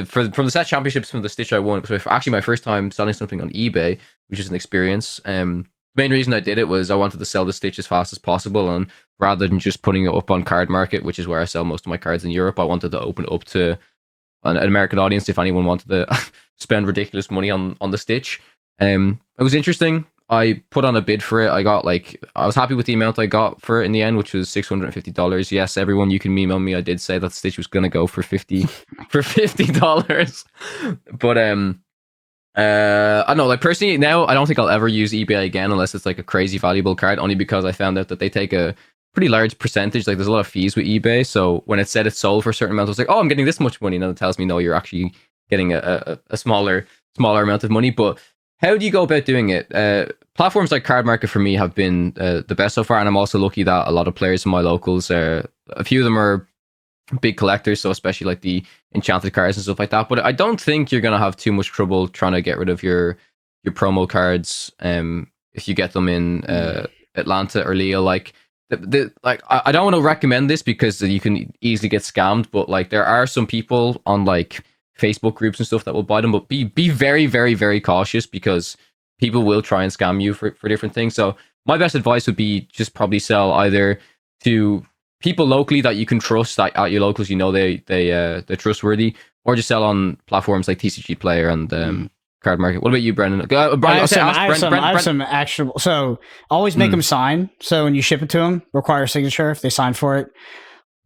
from the set championships, from the stitch I won, it was actually my first time selling something on eBay, which is an experience. The main reason I did it was I wanted to sell the stitch as fast as possible, and rather than just putting it up on Card Market, which is where I sell most of my cards in Europe, I wanted to open it up to an American audience if anyone wanted to spend ridiculous money on the stitch. It was interesting. I put on a bid for it. I was happy with the amount I got for it in the end, which was $650. Yes, everyone, you can email me. I did say that Stitch was gonna go for $50. But I know, like personally now, I don't think I'll ever use eBay again unless it's like a crazy valuable card. Only because I found out that they take a pretty large percentage. Like there's a lot of fees with eBay. So when it said it sold for a certain amount, I was like, oh, I'm getting this much money. And then it tells me no, you're actually getting a smaller amount of money. But how do you go about doing it? Platforms like Card Market for me have been the best so far, and I'm also lucky that a lot of players in my locals are. A few of them are big collectors, so especially like the enchanted cards and stuff like that. But I don't think you're gonna have too much trouble trying to get rid of your promo cards if you get them in Atlanta or Leo. Like I don't want to recommend this because you can easily get scammed, but like there are some people on like Facebook groups and stuff that will buy them, but be very, very, very cautious because people will try and scam you for different things. So my best advice would be just probably sell either to people locally that you can trust, that at your locals you know they're trustworthy, or just sell on platforms like TCG Player and Card Market. What about you, Brendan? I have some actual. So always make them sign. So when you ship it to them, require a signature. If they sign for it,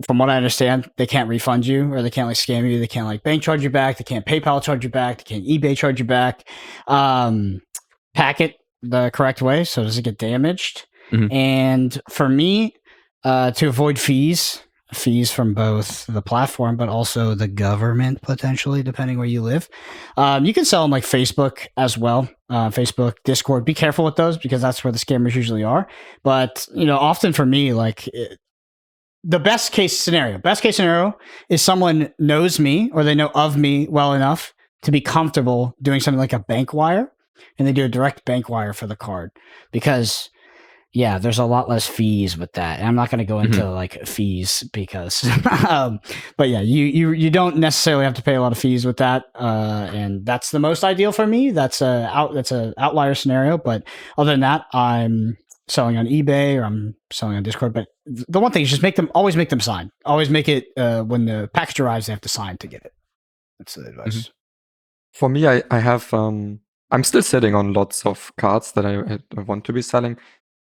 from what I understand, they can't refund you, or they can't like scam you. They can't like bank charge you back. They can't PayPal charge you back. They can't eBay charge you back. Pack it the correct way so it doesn't get damaged. And for me, to avoid fees from both the platform but also the government potentially, depending where you live, you can sell on like Facebook as well. Facebook, Discord. Be careful with those because that's where the scammers usually are. But often for me, like the best case scenario is someone knows me or they know of me well enough to be comfortable doing something like a bank wire, and they do a direct bank wire for the card because there's a lot less fees with that. And I'm not going to go into like fees because, but yeah, you don't necessarily have to pay a lot of fees with that. And that's the most ideal for me. That's a outlier scenario. But other than that, I'm selling on eBay or I'm selling on Discord. But the one thing is just always make them sign. Always make it when the package arrives, they have to sign to get it. That's the advice. For me, I have, I'm still sitting on lots of cards that I want to be selling.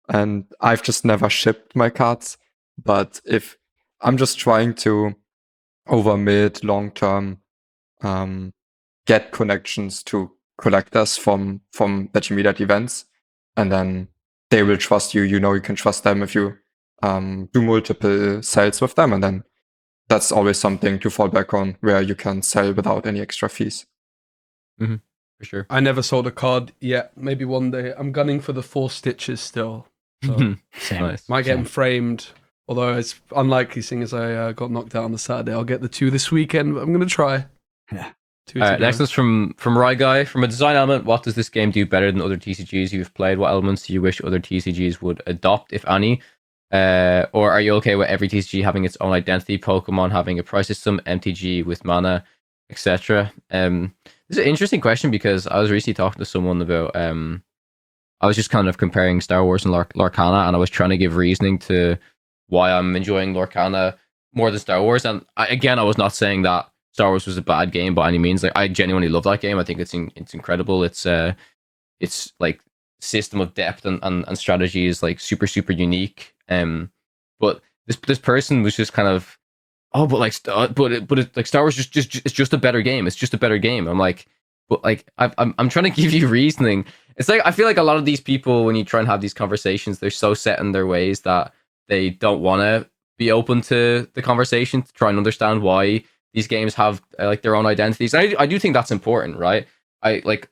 And I've just never shipped my cards. But if I'm just trying to, over mid, long term, get connections to collectors from that you meet at events, and then they will trust you. You can trust them if you do multiple sales with them, and then that's always something to fall back on where you can sell without any extra fees. For sure. I never sold a card yet. Maybe one day. I'm gunning for the 4 stitches still. So Nice. might get them framed, although it's unlikely seeing as I got knocked out on the Saturday. I'll get the 2 this weekend, but I'm going to try. Yeah. All right, next one's from Rye Guy. From a design element, what does this game do better than other TCGs you've played? What elements do you wish other TCGs would adopt, if any? Or are you okay with every TCG having its own identity, Pokemon having a prize system, MTG with mana, etc.? This is an interesting question because I was recently talking to someone about... I was just kind of comparing Star Wars and Lorcana, and I was trying to give reasoning to why I'm enjoying Lorcana more than Star Wars. And I was not saying that Star Wars was a bad game by any means. Like, I genuinely love that game. I think it's incredible. It's like system of depth and strategy is like super, super unique. But this person was just kind of, but Star Wars it's just a better game. It's just a better game. I'm like, but like I'm trying to give you reasoning. It's like I feel like a lot of these people, when you try and have these conversations, they're so set in their ways that they don't want to be open to the conversation to try and understand why these games have like their own identities. And I do think that's important, right? I like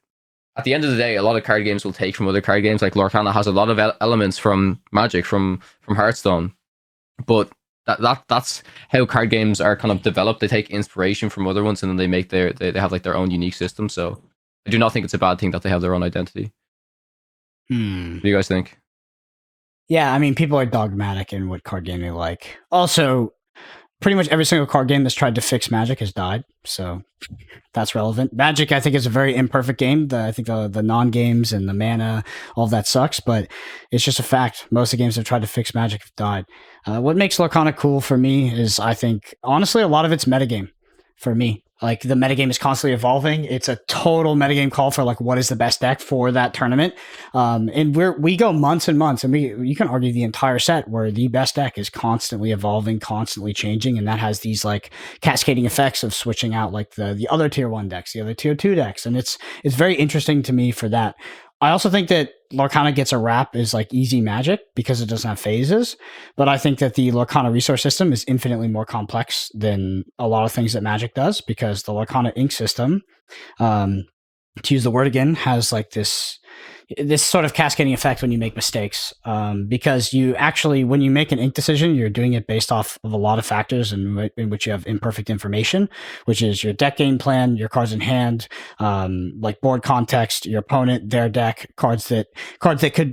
at the end of the day, a lot of card games will take from other card games. Like Lorcana has a lot of elements from Magic, from Hearthstone, but that's how card games are kind of developed. They take inspiration from other ones and then they make they have like their own unique system. So I do not think it's a bad thing that they have their own identity. What do you guys think? Yeah, I mean, people are dogmatic in what card game they like. Also, pretty much every single card game that's tried to fix Magic has died, so that's relevant. Magic, I think, is a very imperfect game. I think the non-games and the mana, all of that sucks, but it's just a fact. Most of the games that have tried to fix Magic have died. What makes Lorcana cool for me is, I think, honestly, a lot of it's metagame for me. Like, the metagame is constantly evolving. It's a total metagame call for like what is the best deck for that tournament. And we go months and months, and you can argue the entire set where the best deck is constantly evolving, constantly changing, and that has these like cascading effects of switching out like the other tier 1 decks, the other tier 2 decks, and it's very interesting to me for that. I also think that Lorcana gets a rap as like easy Magic because it doesn't have phases, but I think that the Lorcana resource system is infinitely more complex than a lot of things that Magic does, because the Lorcana ink system to use the word again, has like this sort of cascading effect when you make mistakes, because you actually, when you make an ink decision, you're doing it based off of a lot of factors in which you have imperfect information, which is your deck game plan, your cards in hand, like board context, your opponent, their deck, cards that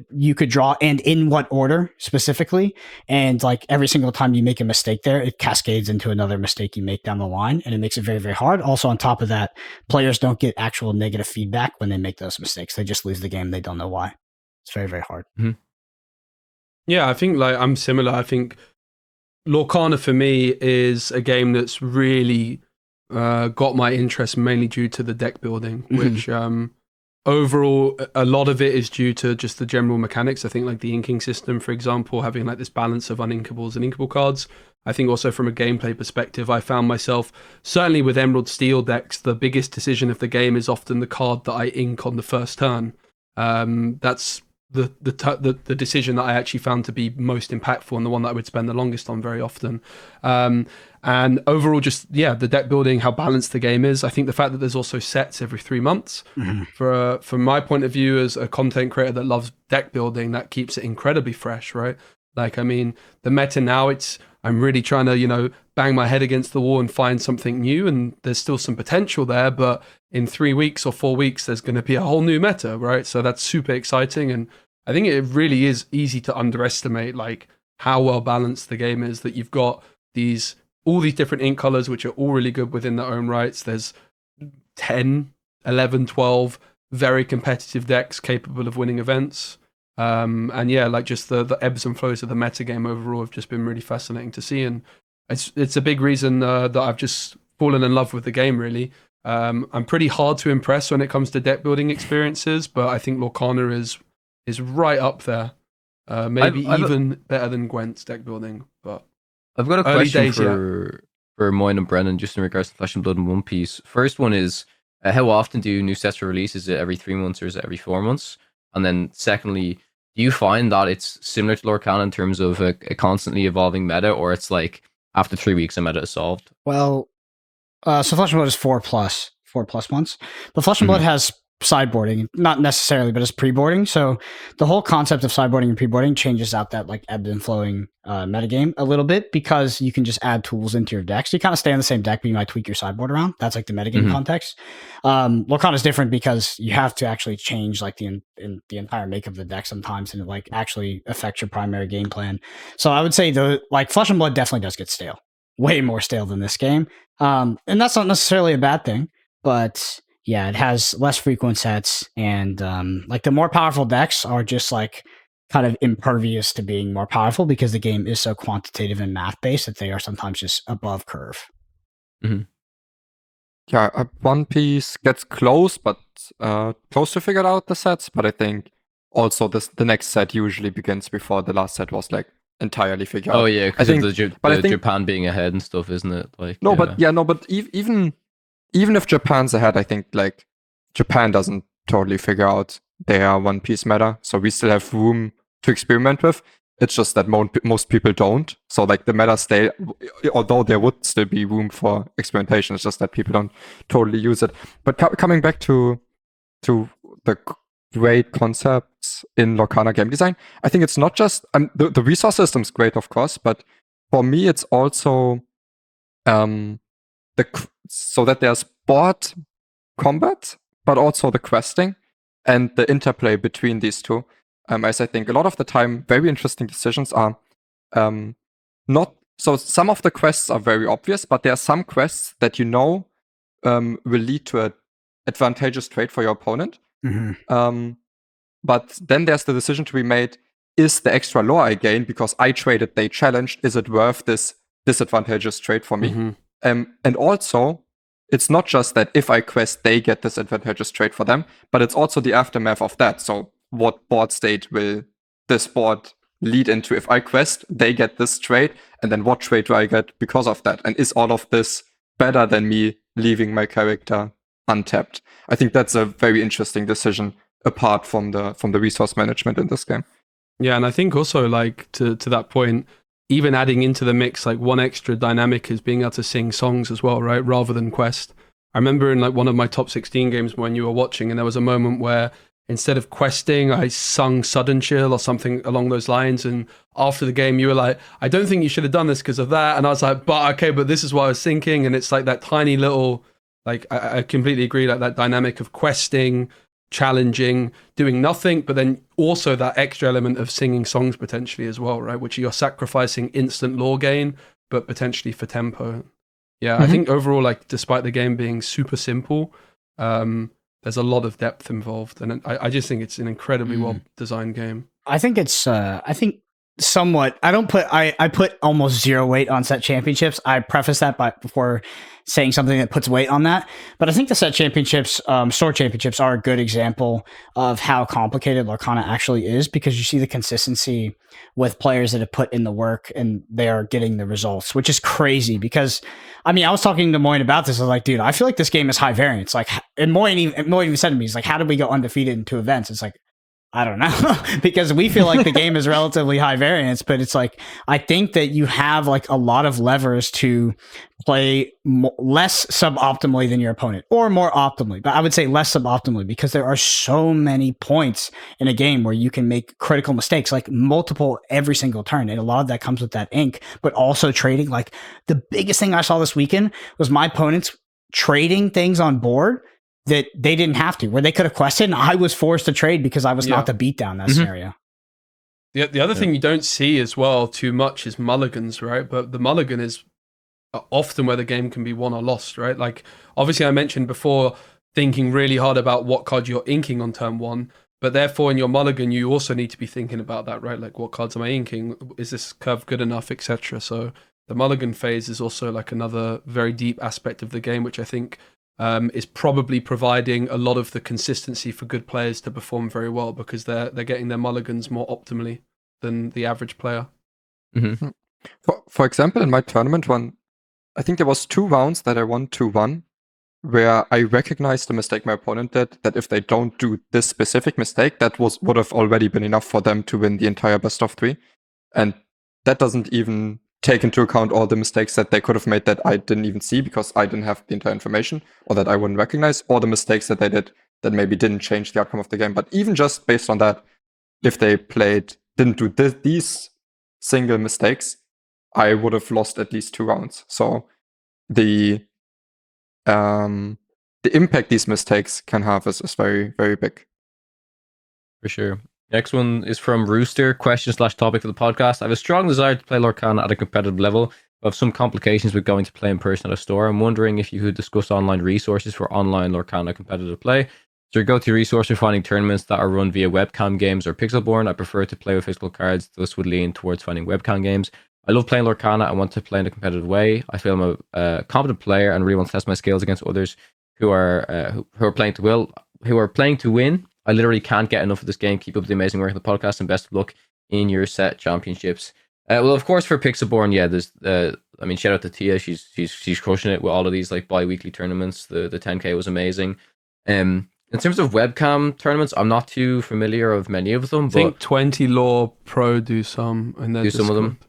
you could draw, and in what order specifically. And like every single time you make a mistake there, it cascades into another mistake you make down the line, and it makes it very, very hard. Also, on top of that, players don't get actual negative feedback when they make those mistakes. They just lose the game. They don't know why. It's very, very hard. Mm-hmm. Yeah, I think like I'm similar. I think Lorcana for me is a game that's really got my interest mainly due to the deck building, which overall a lot of it is due to just the general mechanics. I think like the inking system, for example, having like this balance of uninkables and inkable cards. I think also from a gameplay perspective, I found myself, certainly with Emerald Steel decks, the biggest decision of the game is often the card that I ink on the first turn. That's the decision that I actually found to be most impactful and the one that I would spend the longest on very often. And overall, just the deck building, how balanced the game is. I think the fact that there's also sets every 3 months, from my point of view as a content creator that loves deck building, that keeps it incredibly fresh, right? Like, I mean, the meta now, I'm really trying to, bang my head against the wall and find something new, and there's still some potential there, but in 3 weeks or 4 weeks, there's going to be a whole new meta, right? So that's super exciting, and I think it really is easy to underestimate, like, how well balanced the game is, that you've got all these different ink colors, which are all really good within their own rights. There's 10, 11, 12 very competitive decks capable of winning events. And yeah, like just the ebbs and flows of the meta game overall have just been really fascinating to see, and it's a big reason that I've just fallen in love with the game, really. I'm pretty hard to impress when it comes to deck building experiences, but I think Lorcana is right up there, maybe even better than Gwent's deck building. But I've got a question for Moyne and Brennan, just in regards to Flesh and Blood and One Piece. First one is, how often do new sets release? Is it every 3 months or is it every 4 months? And then secondly, do you find that it's similar to Lorcana in terms of a constantly evolving meta, or it's like after 3 weeks a meta is solved? Well, so Flesh and Blood is 4 plus months, but Flesh and Blood has sideboarding, not necessarily, but it's pre-boarding. So the whole concept of sideboarding and pre-boarding changes out that like ebbed and flowing metagame a little bit, because you can just add tools into your deck. So you kind of stay on the same deck, but you might tweak your sideboard around. That's like the metagame context. Lorcana is different because you have to actually change like the entire make of the deck sometimes, and it like actually affects your primary game plan. So I would say like Flesh and Blood definitely does get stale, way more stale than this game. And that's not necessarily a bad thing, but yeah, it has less frequent sets, and like the more powerful decks are just like kind of impervious to being more powerful, because the game is so quantitative and math based that they are sometimes just above curve. Yeah, One Piece gets close to figure out the sets, but I think also the next set usually begins before the last set was like entirely figured out. Oh yeah, because of Japan being ahead and stuff, isn't it? Like but even if Japan's ahead, I think like Japan doesn't totally figure out their One Piece meta, so we still have room to experiment with. It's just that most people don't. So like the meta stay, although there would still be room for experimentation, it's just that people don't totally use it. But coming back to the great concepts in Lorcana game design, I think it's not just the resource system's great, of course, but for me it's also so that there's board combat, but also the questing and the interplay between these two. As I think a lot of the time, very interesting decisions are not. So some of the quests are very obvious, but there are some quests that will lead to an advantageous trade for your opponent. But then there's the decision to be made: is the extra lore I gain because I traded, they challenged, is it worth this disadvantageous trade for me? And also, it's not just that if I quest, they get this advantageous trade for them, but it's also the aftermath of that. So what board state will this board lead into? If I quest, they get this trade, and then what trade do I get because of that? And is all of this better than me leaving my character untapped? I think that's a very interesting decision apart from the resource management in this game. Yeah, and I think also like to that point, even adding into the mix, like one extra dynamic is being able to sing songs as well, right? Rather than quest. I remember in like one of my top 16 games when you were watching, and there was a moment where instead of questing, I sung Sudden Chill or something along those lines. And after the game, you were like, I don't think you should have done this because of that. And I was like, but this is what I was thinking. And it's like that tiny little, like, I completely agree, like that dynamic of questing, challenging, doing nothing, but then also that extra element of singing songs potentially as well, right? Which you're sacrificing instant lore gain, but potentially for tempo. Yeah, I think overall, like, despite the game being super simple, there's a lot of depth involved, and I just think it's an incredibly well designed game. I think it's somewhat. I put almost zero weight on set championships. I preface that before saying something that puts weight on that. But I think the set championships, store championships, are a good example of how complicated Lorcana actually is, because you see the consistency with players that have put in the work and they are getting the results, which is crazy. Because I mean, I was talking to Moyne about this. I was like, dude, I feel like this game is high variance. Like, and Moyne even said to me, he's like, how did we go undefeated in 2 events? It's like, I don't know, because we feel like the game is relatively high variance, but it's like, I think that you have like a lot of levers to play less suboptimally than your opponent, or more optimally, but I would say less suboptimally, because there are so many points in a game where you can make critical mistakes, like multiple every single turn. And a lot of that comes with that ink, but also trading. Like, the biggest thing I saw this weekend was my opponents trading things on board that they didn't have to, where they could have quested, and I was forced to trade because I was not the beatdown in that scenario. The other thing you don't see as well too much is mulligans, right? But the mulligan is often where the game can be won or lost, right? Like, obviously I mentioned before, thinking really hard about what card you're inking on turn 1, but therefore in your mulligan, you also need to be thinking about that, right? Like, what cards am I inking? Is this curve good enough, etc.? So the mulligan phase is also like another very deep aspect of the game, which I think is probably providing a lot of the consistency for good players to perform very well, because they're getting their mulligans more optimally than the average player. Mm-hmm. For example, in my tournament one, I think there was 2 rounds that I won 2-1, where I recognized the mistake my opponent did, that if they don't do this specific mistake, that would have already been enough for them to win the entire best of 3. And that doesn't even take into account all the mistakes that they could have made that I didn't even see because I didn't have the entire information, or that I wouldn't recognize, or the mistakes that they did that maybe didn't change the outcome of the game. But even just based on that, if they didn't do these single mistakes, I would have lost at least 2 rounds. So the impact these mistakes can have is very, very big. For sure. Next one is from Rooster. Question/topic for the podcast. I have a strong desire to play Lorcana at a competitive level, but have some complications with going to play in person at a store. I'm wondering if you could discuss online resources for online Lorcana competitive play. Is there a go-to resource for finding tournaments that are run via webcam games or pixelborn? I prefer to play with physical cards, thus would lean towards finding webcam games. I love playing Lorcana and want to play in a competitive way. I feel I'm a competent player and really want to test my skills against others who are playing to win. I literally can't get enough of this game. Keep up the amazing work on the podcast, and best of luck in your set championships. Well, of course, for Pixelborn, yeah, there's I mean, shout out to Tia. She's crushing it with all of these like bi-weekly tournaments. The 10K was amazing. In terms of webcam tournaments, I'm not too familiar of many of them. I think 20 Law Pro do some, and then some of them.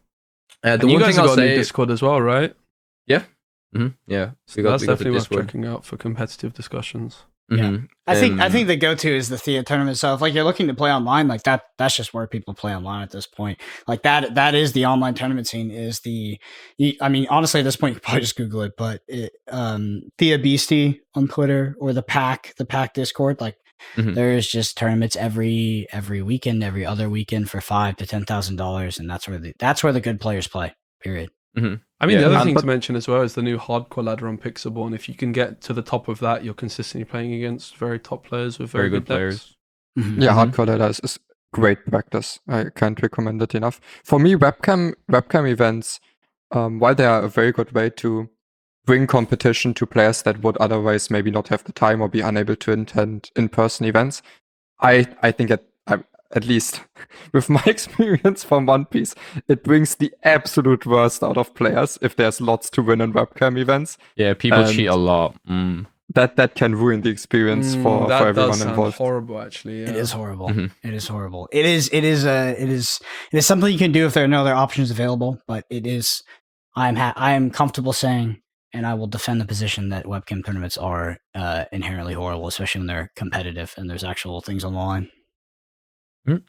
The one thing I'll say, Discord as well, right? Yeah. Mm-hmm. Yeah. So that's definitely worth checking out for competitive discussions. Mm-hmm. Yeah. I think the go-to is the Thea tournament. So if like you're looking to play online, like that's just where people play online at this point. Like that is the online tournament scene. I mean, honestly, at this point, you could probably just Google it. But Thea Beastie on Twitter, or the Pack Discord. Like there's just tournaments every weekend, every other weekend for $5,000 to $10,000, and that's where the good players play. Period. Mm-hmm. I mean, the other thing to mention as well is the new hardcore ladder on Pixelborn. If you can get to the top of that, you're consistently playing against very top players with very good players. Mm-hmm. Yeah, hardcore ladder is great practice. I can't recommend it enough. For me, webcam events, while they are a very good way to bring competition to players that would otherwise maybe not have the time or be unable to attend in-person events, I think at least with my experience from One Piece, it brings the absolute worst out of players if there's lots to win in webcam events. Yeah, people cheat a lot. That can ruin the experience for everyone does sound involved. Horrible, actually. Yeah. It is horrible. It is horrible. It is something you can do if there are no other options available. But it is. I am comfortable saying, and I will defend the position that webcam tournaments are inherently horrible, especially when they're competitive and there's actual things on the line.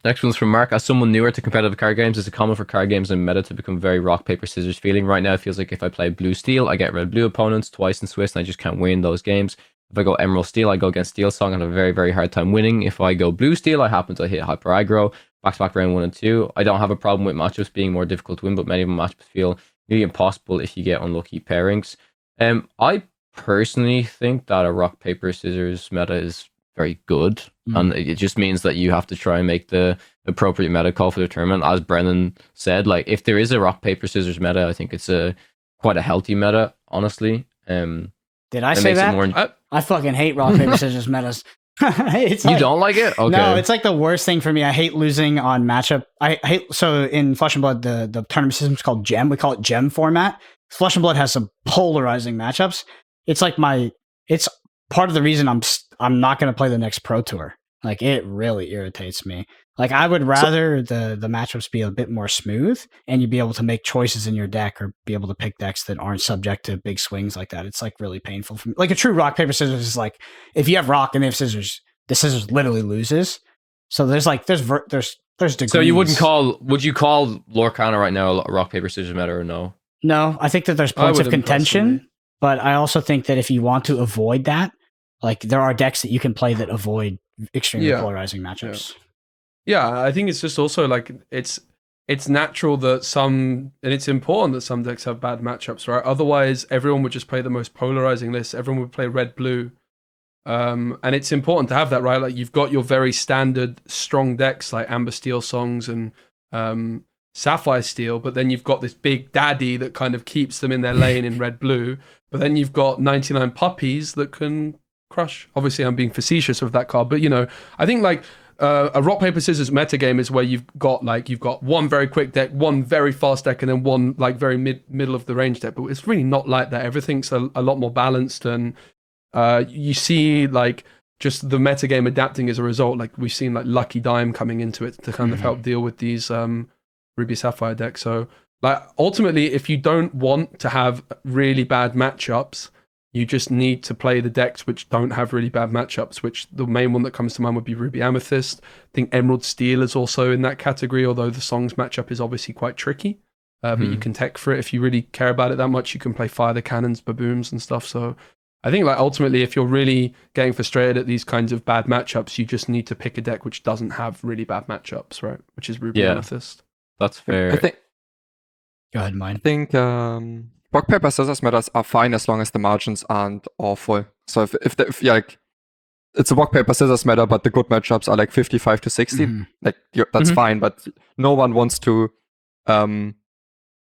Next one's from Mark. As someone newer to competitive card games, is it common for card games and meta to become very rock, paper, scissors feeling? Right now, it feels like if I play blue, steel, I get red, blue opponents twice in Swiss, and I just can't win those games. If I go emerald, steel, I go against steel song and have a very, very hard time winning. If I go blue, steel, I happen to hit hyper aggro, back-to-back round 1 and 2. I don't have a problem with matchups being more difficult to win, but many of them matchups feel nearly impossible if you get unlucky pairings. I personally think that a rock, paper, scissors meta is very good, and it just means that you have to try and make the appropriate meta call for the tournament. As Brennan said, like if there is a rock, paper, scissors meta, I think it's quite a healthy meta, honestly. Did I say that? I fucking hate rock, paper, scissors metas. It's you don't like it? Okay. No, it's like the worst thing for me. I hate losing on matchup. I hate, so in Flesh and Blood, the tournament system is called Gem. We call it Gem format. Flesh and Blood has some polarizing matchups. It's like it's part of the reason I'm not going to play the next Pro Tour. Like, it really irritates me. Like, I would rather the matchups be a bit more smooth and you'd be able to make choices in your deck or be able to pick decks that aren't subject to big swings like that. It's like really painful for me. Like a true rock, paper, scissors is like, if you have rock and they have scissors, the scissors literally loses. So there's degrees. So would you call Lorcana right now a rock, paper, scissors meta or no? No, I think that there's points of contention, but I also think that if you want to avoid that, like there are decks that you can play that avoid extremely polarizing matchups. Yeah, I think it's just also like it's natural that and it's important that some decks have bad matchups, right? Otherwise, everyone would just play the most polarizing list. Everyone would play red, blue. And it's important to have that, right? Like you've got your very standard strong decks like Amber Steel Songs and Sapphire Steel, but then you've got this big daddy that kind of keeps them in their lane in red, blue. But then you've got 99 puppies that can crush. Obviously, I'm being facetious with that card, but I think like a rock, paper, scissors meta game is where you've got one very quick deck, one very fast deck, and then one like very middle of the range deck. But it's really not like that. Everything's a lot more balanced, and you see like just the meta game adapting as a result. Like we've seen like Lucky Dime coming into it to kind of help deal with these Ruby Sapphire decks. So like ultimately, if you don't want to have really bad matchups, you just need to play the decks which don't have really bad matchups, which the main one that comes to mind would be Ruby Amethyst. I think Emerald Steel is also in that category, although the Songs matchup is obviously quite tricky. But you can tech for it if you really care about it that much. You can play Fire the Cannons, Babooms and stuff. So I think like ultimately, if you're really getting frustrated at these kinds of bad matchups, you just need to pick a deck which doesn't have really bad matchups, right? Which is Ruby Amethyst. That's fair. Go ahead, mine. I think rock, paper, scissors metas are fine as long as the margins aren't awful. So if like it's a rock, paper, scissors meta, but the good matchups are like 55 to 60, that's fine. But no one wants to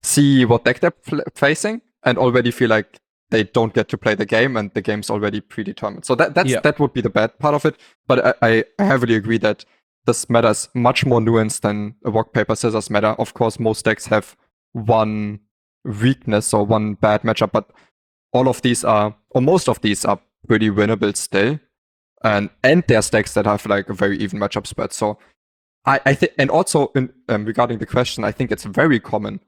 see what deck they're facing and already feel like they don't get to play the game and the game's already predetermined. So that would be the bad part of it. But I heavily agree that this meta is much more nuanced than a rock, paper, scissors meta. Of course, most decks have one weakness or one bad matchup, but most of these are pretty winnable still. And there's decks that have like a very even matchup spread. So I think, and also regarding the question, I think it's very common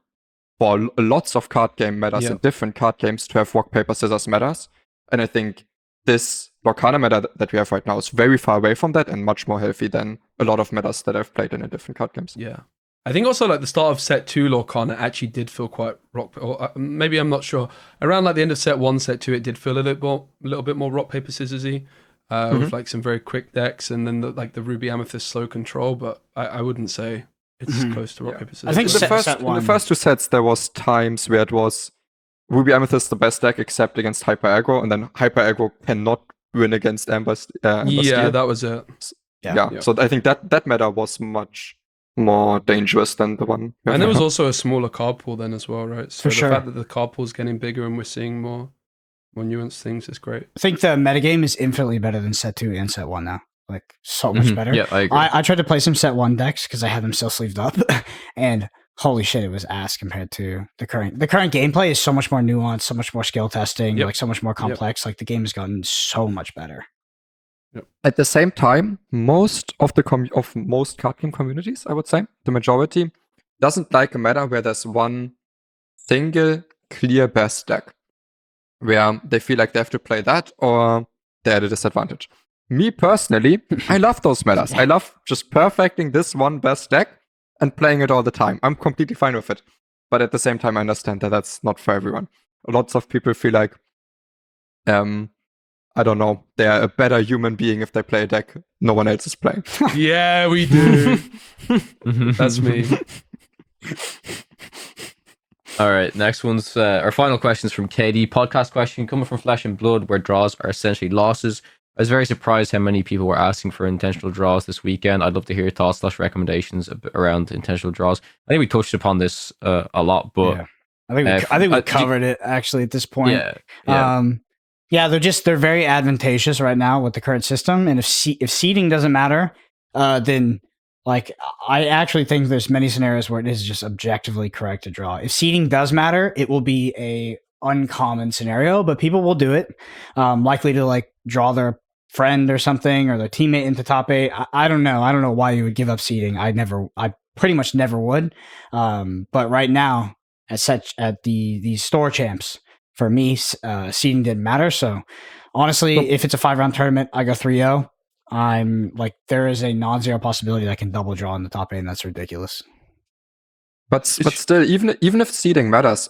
for lots of card game metas and different card games to have rock, paper, scissors metas. And I think this Lorcana meta that we have right now is very far away from that and much more healthy than a lot of metas that I've played in different card games. Yeah. I think also like the start of set 2 Lorcana actually did feel quite rock, or maybe I'm not sure. Around like the end of set 1, set 2, it did feel a little bit more rock, paper, scissorsy, with like some very quick decks, and then the Ruby Amethyst slow control. But I wouldn't say it's close to rock, paper, scissors. I think in the first 2 sets there was times where it was Ruby Amethyst the best deck except against hyper aggro, and then hyper aggro cannot win against Amber Steel. That was it. Yeah. So I think that meta was much more dangerous than the one. And there was also a smaller card pool then as well, right? So For sure. The fact that the card pool is getting bigger and we're seeing more nuanced things is great. I think the metagame is infinitely better than set 2 and set 1 now. Like, so much better. Yeah, I agree. I tried to play some set 1 decks because I had them still sleeved up, and holy shit, it was ass compared to the current. The current gameplay is so much more nuanced, so much more skill testing, like so much more complex. Like the game has gotten so much better. At the same time, most of most card game communities, I would say, the majority, doesn't like a meta where there's one single clear best deck. where they feel like they have to play that or they're at a disadvantage. Me personally, I love those metas. I love just perfecting this one best deck and playing it all the time. I'm completely fine with it. But at the same time, I understand that that's not for everyone. Lots of people feel like, I don't know, they're a better human being if they play a deck no one else is playing. Yeah, we do. That's me. All right, next one's our final questions from Katie. Podcast question coming from Flesh and Blood, where draws are essentially losses. I was very surprised how many people were asking for intentional draws this weekend. I'd love to hear your thoughts / recommendations around intentional draws. I think we touched upon this a lot, but I think we covered it actually at this point. Yeah. They're very advantageous right now with the current system, and if seeding doesn't matter, then like I actually think there's many scenarios where it is just objectively correct to draw. If seeding does matter, it will be a uncommon scenario, but people will do it, likely to like draw their friend or something or their teammate into top 8. I don't know why you would give up seeding. I pretty much never would. But right now, at the store champs, for me, seeding didn't matter. So honestly, if it's a 5-round tournament, I go 3-0. I'm like, there is a non-zero possibility that I can double draw in the top 8, and that's ridiculous. But still, even if seeding matters,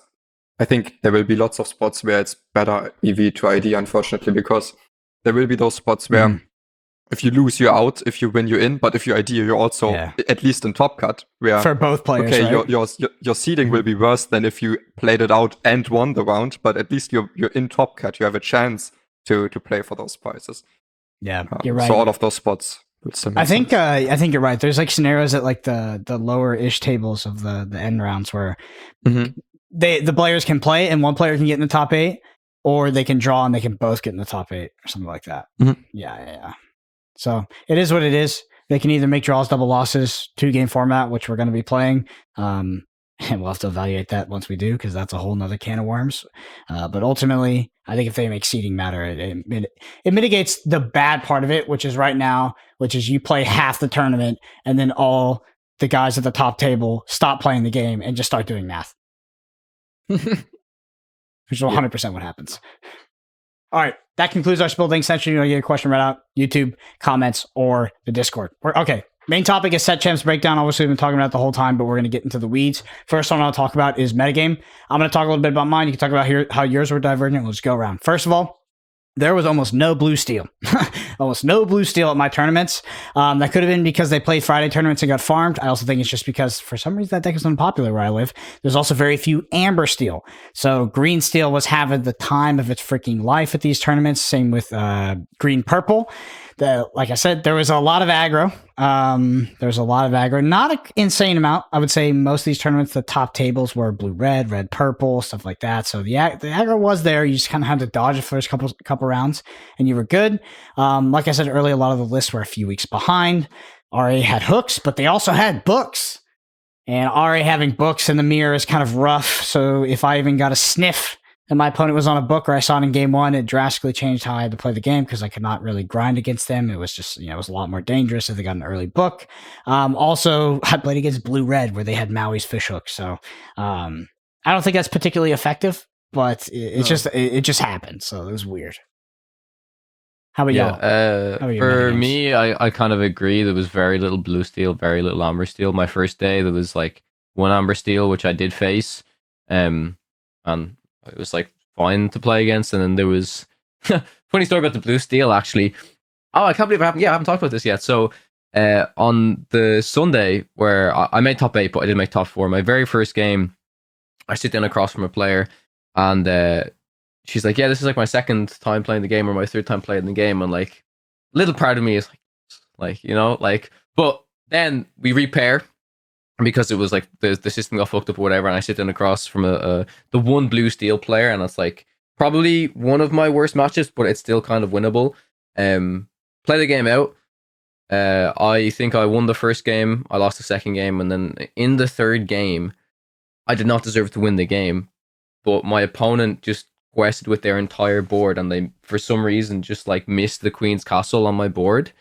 I think there will be lots of spots where it's better EV to ID, unfortunately, because there will be those spots where if you lose, you're out. If you win, you're in. But if you ID, you're also at least in top cut. Where for both players, okay, right? your seeding will be worse than if you played it out and won the round. But at least you're in top cut. You have a chance to play for those prizes. Yeah, you're right. So all of those spots. I think you're right. There's like scenarios at like the lower ish tables of the end rounds where the players can play and one player can get in the top 8, or they can draw and they can both get in the top 8 or something like that. Yeah. So it is what it is. They can either make draws, double losses, 2-game format, which we're going to be playing. And we'll have to evaluate that once we do, because that's a whole nother can of worms. But ultimately, I think if they make seeding matter, it mitigates the bad part of it, which is right now, which is you play half the tournament and then all the guys at the top table stop playing the game and just start doing math. Which is 100% what happens. All right, that concludes our Bumbling section. You want to get a question read out, YouTube, comments, or the Discord. Okay, main topic is set champs breakdown. Obviously, we've been talking about it the whole time, but we're going to get into the weeds. First one I'll talk about is metagame. I'm going to talk a little bit about mine. You can talk about how yours were divergent. We'll just go around. First of all, there was almost no blue steel. Almost no blue steel at my tournaments. That could have been because they played Friday tournaments and got farmed. I also think it's just because for some reason that deck is unpopular where I live. There's also very few amber steel. So green steel was having the time of its freaking life at these tournaments. Same with green purple. Like I said, there was a lot of aggro. Not an insane amount. I would say most of these tournaments, the top tables were blue, red, purple, stuff like that. So the aggro was there. You just kind of had to dodge the first couple rounds, and you were good. Like I said earlier, a lot of the lists were a few weeks behind. RA had hooks, but they also had books. And RA having books in the mirror is kind of rough. So if I even got a sniff and my opponent was on a book or I saw it in game 1, it drastically changed how I had to play the game because I could not really grind against them. It was just, it was a lot more dangerous if they got an early book. Also, I played against blue-red where they had Maui's fishhook. So I don't think that's particularly effective, but it just happened. So it was weird. How about y'all? For me, I kind of agree. There was very little blue steel, very little amber steel. My first day, there was like 1 amber steel, which I did face. And it was like fine to play against, and then there was funny story about the blue steel actually. Oh, I can't believe I haven't talked about this yet. So on the Sunday where I made top 8, but I didn't make top 4. My very first game, I sit down across from a player, and she's like, "Yeah, this is like my second time playing the game or my third time playing the game," and like, little part of me is like, but then we repair. Because it was like the system got fucked up or whatever, and I sit down across from the one blue steel player, and it's like probably one of my worst matches, but it's still kind of winnable. Play the game out. I think I won the first game, I lost the second game, and then in the third game, I did not deserve to win the game, but my opponent just quested with their entire board, and they for some reason just like missed the Queen's Castle on my board.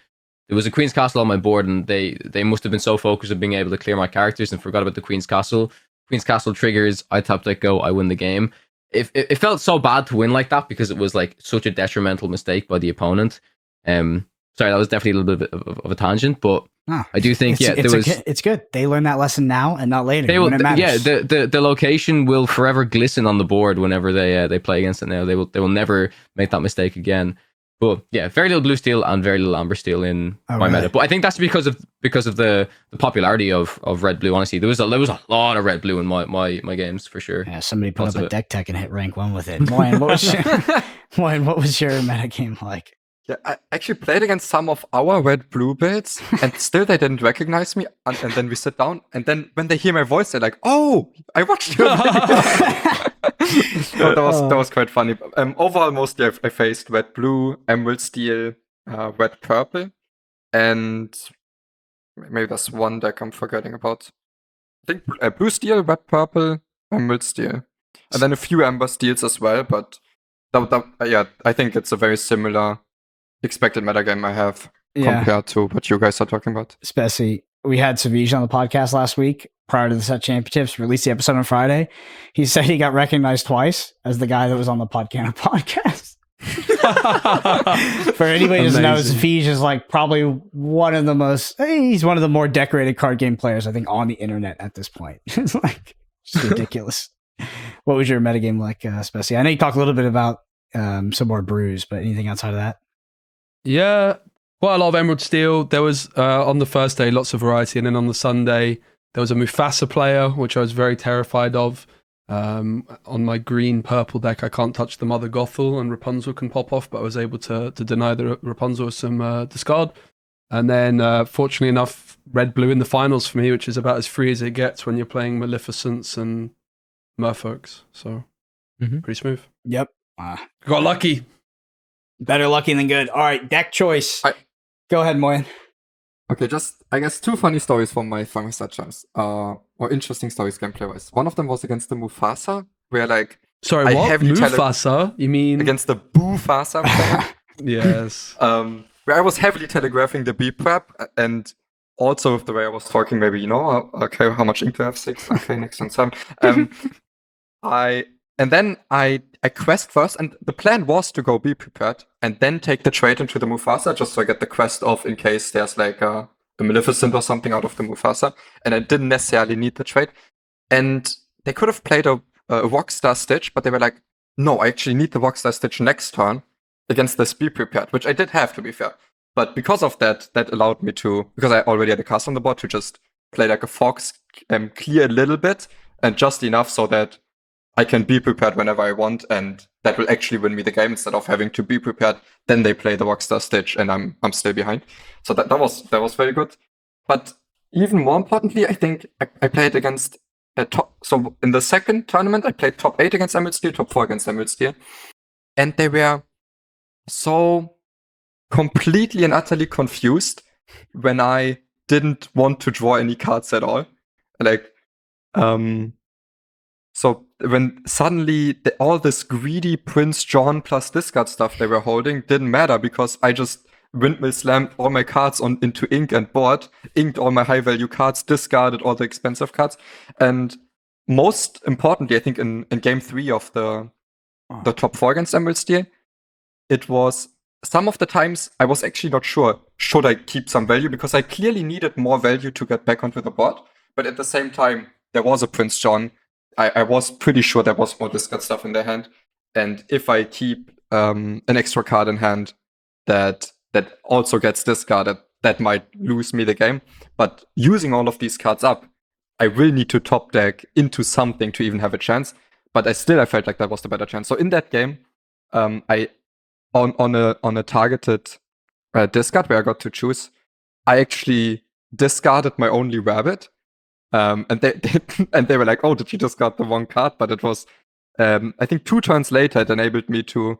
There was a Queen's Castle on my board, and they must have been so focused on being able to clear my characters and forgot about the Queen's Castle. Queen's Castle triggers, I tap that go, I win the game. it felt so bad to win like that because it was like such a detrimental mistake by the opponent. Sorry, that was definitely a little bit of a tangent, but I do think it's good. They learn that lesson now and not later. They will, when it matters. the location will forever glisten on the board whenever they play against it now. They will never make that mistake again. But yeah, very little blue steel and very little amber steel in my meta. But I think that's because of the popularity of red blue. Honestly, there was a lot of red blue in my games for sure. Yeah, somebody put up a deck tech and hit rank 1 with it. Moyen, what was your meta game like? Yeah, I actually played against some of our red-blue builds, and still they didn't recognize me. And then we sit down, and then when they hear my voice, they're like, "Oh, I watched your video." So that was quite funny. Overall, mostly I faced red-blue, emerald steel, red-purple, and maybe there's one deck I'm forgetting about. I think blue steel, red-purple, emerald steel, and then a few amber steels as well. But I think it's a very similar expected metagame I have compared to what you guys are talking about. Speci, we had Savige on the podcast last week prior to the set championships, released the episode on Friday. He said he got recognized twice as the guy that was on the Podcana podcast. For anybody who doesn't know, Savige is like probably he's one of the more decorated card game players, I think, on the internet at this point. It's like just ridiculous. What was your metagame like, Speci? I know you talked a little bit about some more brews, but anything outside of that? Yeah, quite a lot of emerald steel. There was on the first day lots of variety, and then on the Sunday there was a Mufasa player, which I was very terrified of. On my green purple deck, I can't touch the Mother Gothel, and Rapunzel can pop off, but I was able to deny the Rapunzel with some discard. And then, fortunately enough, red blue in the finals for me, which is about as free as it gets when you're playing Maleficents and Merfolks. So pretty smooth. Yep, got lucky. Better lucky than good. All right, deck choice. Go ahead, Moyen. Okay, just, I guess, 2 funny stories from my set champs. Or interesting stories gameplay-wise. One of them was against the Mufasa, where like... Sorry, what? Mufasa? You mean... Against the Bufasa player. Yes. Where I was heavily telegraphing the B prep, and also with the way I was talking, maybe, okay, how much ink do I have? 6? Okay, next one, 7. And then I quest first, and the plan was to go be prepared and then take the trade into the Mufasa, just so I get the quest off in case there's like a Maleficent or something out of the Mufasa. And I didn't necessarily need the trade. And they could have played a Rockstar Stitch, but they were like, no, I actually need the Rockstar Stitch next turn against this be prepared, which I did have, to be fair. But because of that allowed me to, because I already had a cast on the board, to just play like a Fox, clear a little bit, and just enough so that I can be prepared whenever I want, and that will actually win me the game instead of having to be prepared. Then they play the Rockstar Stitch, and I'm still behind. So that was very good. But even more importantly, I think I played against so in the second tournament, I played top 8 against Emerald Steel, top 4 against Emerald Steel, and they were so completely and utterly confused when I didn't want to draw any cards at all. Like, so when suddenly all this greedy Prince John plus discard stuff they were holding didn't matter, because I just windmill slammed all my cards into ink and board, inked all my high value cards, discarded all the expensive cards. And most importantly, I think in game 3 of the top 4 against Emerald Steel, it was some of the times I was actually not sure, should I keep some value? Because I clearly needed more value to get back onto the board. But at the same time, there was a Prince John. I was pretty sure there was more discard stuff in their hand. And if I keep an extra card in hand that also gets discarded, that might lose me the game. But using all of these cards up, I will need to top deck into something to even have a chance. But I felt like that was the better chance. So in that game, I on a targeted discard where I got to choose, I actually discarded my only rabbit. And they were like, oh, did you discard the wrong card? But it was, I think 2 turns later, it enabled me to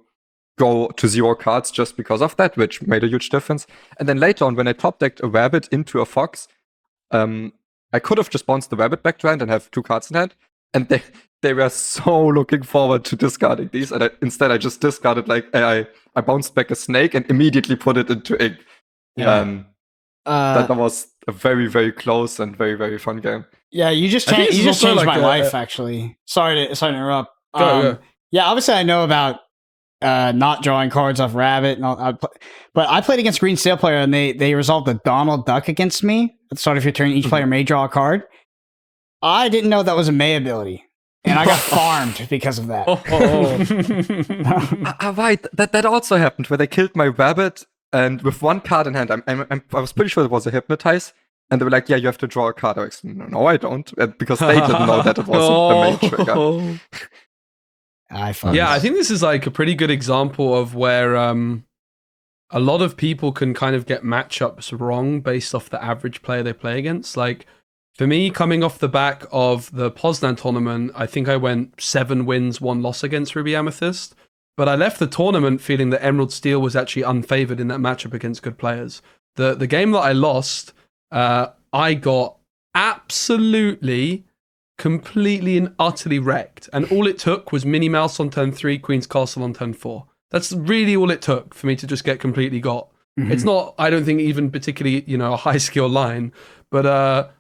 go to 0 cards just because of that, which made a huge difference. And then later on, when I top decked a rabbit into a fox, I could have just bounced the rabbit back to hand and have 2 cards in hand. And they were so looking forward to discarding these. And instead, I just discarded, like, I bounced back a snake and immediately put it into ink. Yeah. That was a very, very close and very, very fun game. Yeah, you just changed my life, actually. Sorry to interrupt. Go. Yeah, obviously I know about not drawing cards off Rabbit, but I played against Green Steel player and they resolved the Donald Duck against me. At the start of your turn, each player may draw a card. I didn't know that was a May ability, and I got farmed because of that. Right, that also happened where they killed my Rabbit, and with one card in hand, I was pretty sure it was a Hypnotize. And they were like, yeah, you have to draw a card. I was like, no, I don't. Because they didn't know that it was a main trigger. I think this is like a pretty good example of where a lot of people can kind of get matchups wrong based off the average player they play against. Like, for me, coming off the back of the Poznan tournament, I think I went 7 wins, 1 loss against Ruby Amethyst. But I left the tournament feeling that Emerald Steel was actually unfavored in that matchup against good players. The game that I lost, I got absolutely, completely and utterly wrecked. And all it took was Minnie Mouse on turn 3, Queen's Castle on turn 4. That's really all it took for me to just get completely got. Mm-hmm. It's not, I don't think, even particularly, a high skill line, but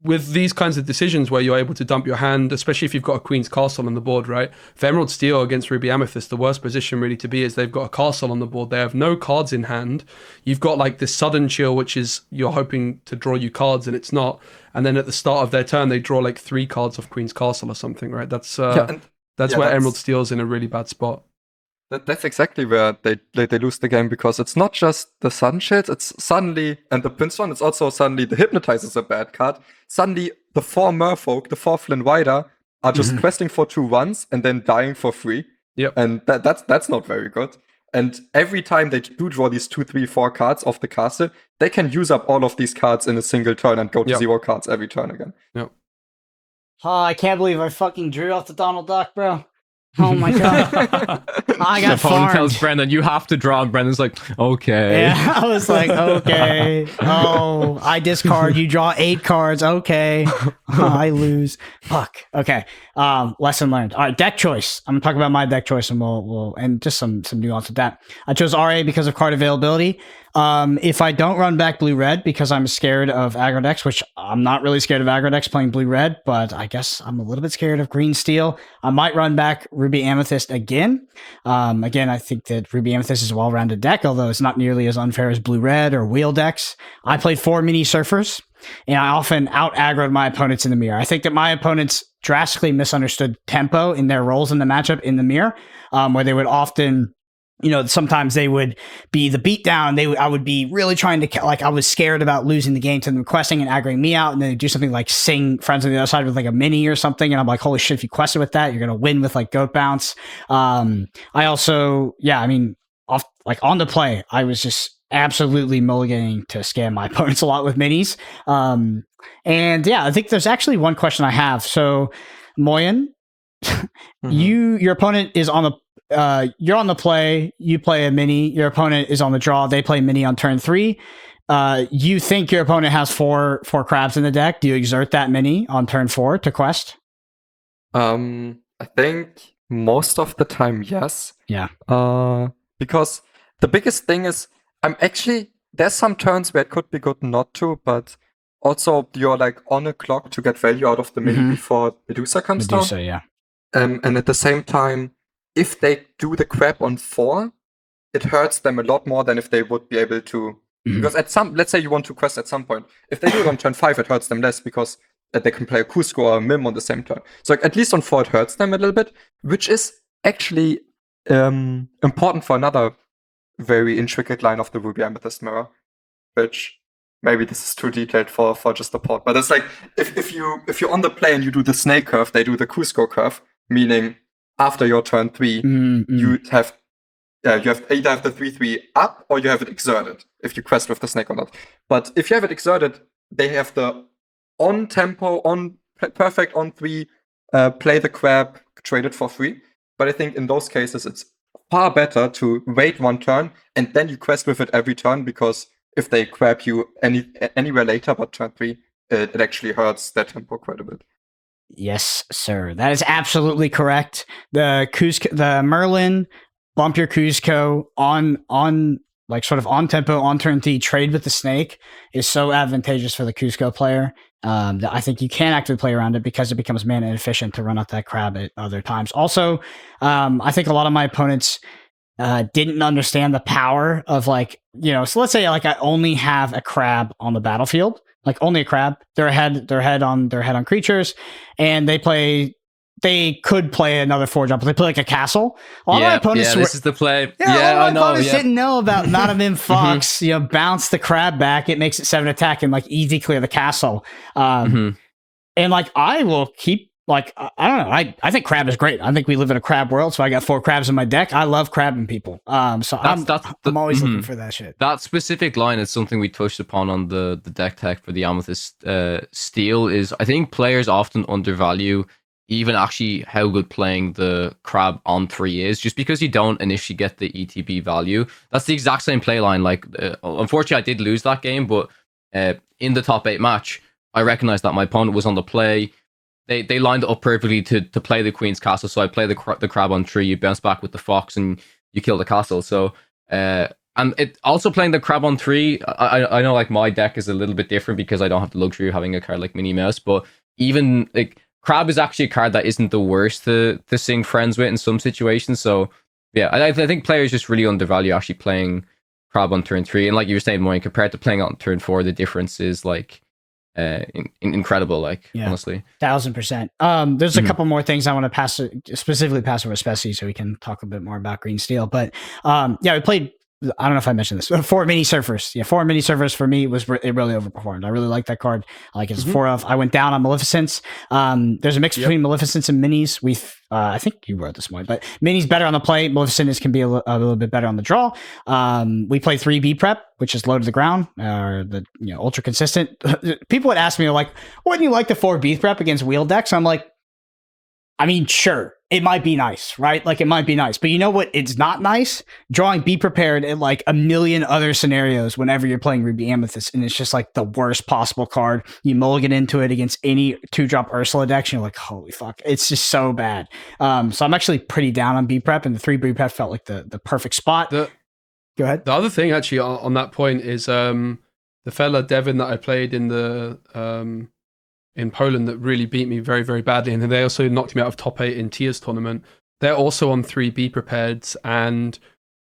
with these kinds of decisions where you're able to dump your hand, especially if you've got a Queen's Castle on the board, right? For Emerald Steel against Ruby Amethyst, the worst position really to be is they've got a castle on the board. They have no cards in hand. You've got like this sudden chill, which is you're hoping to draw you cards and it's not. And then at the start of their turn, they draw like 3 cards off Queen's Castle or something, right? That's where Emerald Steel's in a really bad spot. That's exactly where they lose the game, because it's not just the Sun Shield, it's suddenly, and the Prince one, it's also suddenly the Hypnotize is a bad card. Suddenly, the 4 Merfolk, the 4 Flynn Rider, are just questing for 2 once and then dying for 3. Yep. And that's not very good. And every time they do draw these 2, 3, 4 cards off the castle, they can use up all of these cards in a single turn and go to 0 cards every turn again. Yep. Oh, I can't believe I fucking drew off the Donald Duck, bro. Oh my god. I got farmed. Tells Brendan, you have to draw, and Brendan's like, okay. Yeah, I was like, okay. Oh, I discard, you draw 8 cards, okay. I lose. Fuck. Okay. Lesson learned. All right, deck choice. I'm gonna talk about my deck choice, and we'll and just some nuance with that. I chose RA because of card availability. If I don't run back blue-red because I'm scared of aggro decks, which I'm not really scared of aggro decks playing blue-red, but I guess I'm a little bit scared of green-steel. I might run back Ruby Amethyst again. Again, I think that Ruby Amethyst is a well-rounded deck, although it's not nearly as unfair as blue-red or wheel decks. I played 4 mini surfers, and I often out-aggroed my opponents in the mirror. I think that my opponents drastically misunderstood tempo in their roles in the matchup in the mirror, where they would often... sometimes they would be the beatdown. I would be really trying to, I was scared about losing the game to them questing and aggroing me out. And then they do something like sing Friends on the Other Side with like a mini or something. And I'm like, holy shit, if you quested with that, you're going to win with like Goat Bounce. I also, on the play, I was just absolutely mulliganing to scam my opponents a lot with minis. I think there's actually one question I have. So, Moyen, your opponent is on the you're on the play, you play a mini, your opponent is on the draw, they play mini on turn 3. You think your opponent has four crabs in the deck. Do you exert that mini on turn 4 to quest? I think most of the time, yes. Yeah. Because the biggest thing is, there's some turns where it could be good not to, but also you're like on a clock to get value out of the mini before Medusa comes down. Medusa, yeah. And at the same time, if they do the crab on 4, it hurts them a lot more than if they would be able to. Because let's say you want to quest at some point. If they do it on turn 5, it hurts them less because they can play a Cusco or a Mim on the same turn. So at least on 4, it hurts them a little bit, which is actually important for another very intricate line of the Ruby Amethyst mirror, which maybe this is too detailed for just a pod. But it's like if you're on the play and you do the snake curve, they do the Cusco curve, meaning after your turn 3, you have either have the 3/3 up or you have it exerted if you quest with the snake or not. But if you have it exerted, they have the on tempo, on perfect on 3, play the crab, trade it for free. But I think in those cases it's far better to wait 1 turn and then you quest with it every turn, because if they crab you anywhere later but turn 3, it actually hurts their tempo quite a bit. Yes, sir. That is absolutely correct. The Merlin, bump your Cusco on like sort of on tempo, on turn 3, trade with the snake is so advantageous for the Cusco player. that I think you can actually play around it because it becomes mana inefficient to run out that crab at other times. Also, I think a lot of my opponents didn't understand the power of so let's say like I only have a crab on the battlefield, like only a crab. They're ahead on creatures, and they could play another 4-drop, but they play like a castle. A lot of my opponents this is the play. I know. Opponents didn't know about not of in Fox. Bounce the crab back. It makes it 7 attack and like easy clear the castle. And like I will keep like I don't know. I think crab is great. I think we live in a crab world, so I got 4 crabs in my deck. I love crabbing people. So I'm always looking for that shit. That specific line is something we touched upon on the deck tech for the Amethyst Steel. Is I think players often undervalue even actually how good playing the crab on 3 is, just because you don't initially get the ETB value. That's the exact same play line. Like, unfortunately, I did lose that game, but in the top 8 match, I recognized that my opponent was on the play. They lined it up perfectly to play the Queen's Castle, so I play the crab on 3, you bounce back with the Fox, and you kill the castle. So, and it also playing the crab on 3, I know like my deck is a little bit different because I don't have the luxury of having a card like Minnie Mouse, but even like crab is actually a card that isn't the worst to sing friends with in some situations. So yeah, I think players just really undervalue actually playing crab on turn 3. And like you were saying, Moyne, compared to playing on turn 4, the difference is like incredible. Like honestly, 1000%. There's a couple more things I want to specifically pass over Speci so we can talk a bit more about Green Steel. But we played. I don't know if I mentioned this. 4 mini surfers. Yeah, 4 mini surfers for me it really overperformed. I really like that card. I like it as 4 of. I went down on Maleficence. There's a mix between Maleficence and minis. I think you wrote this one, but minis better on the play. Maleficence can be a little bit better on the draw. We play 3 B prep, which is low to the ground, or the ultra consistent. People would ask me like, wouldn't you like the 4 B prep against wheel decks? I'm like, I mean, sure, it might be nice, right? Like, it might be nice. But you know what? It's not nice? Drawing Be Prepared in, like, a million other scenarios whenever you're playing Ruby Amethyst, and it's just, like, the worst possible card. You mulligan into it against any 2-drop Ursula deck, and you're like, holy fuck. It's just so bad. So I'm actually pretty down on B Prep, and the 3 B Prep felt like the perfect spot. Go ahead. The other thing, actually, on that point is the fella Devin that I played in the... in Poland that really beat me very, very badly. And then they also knocked me out of top 8 in Tia's tournament. They're also on 3 Be Prepareds. And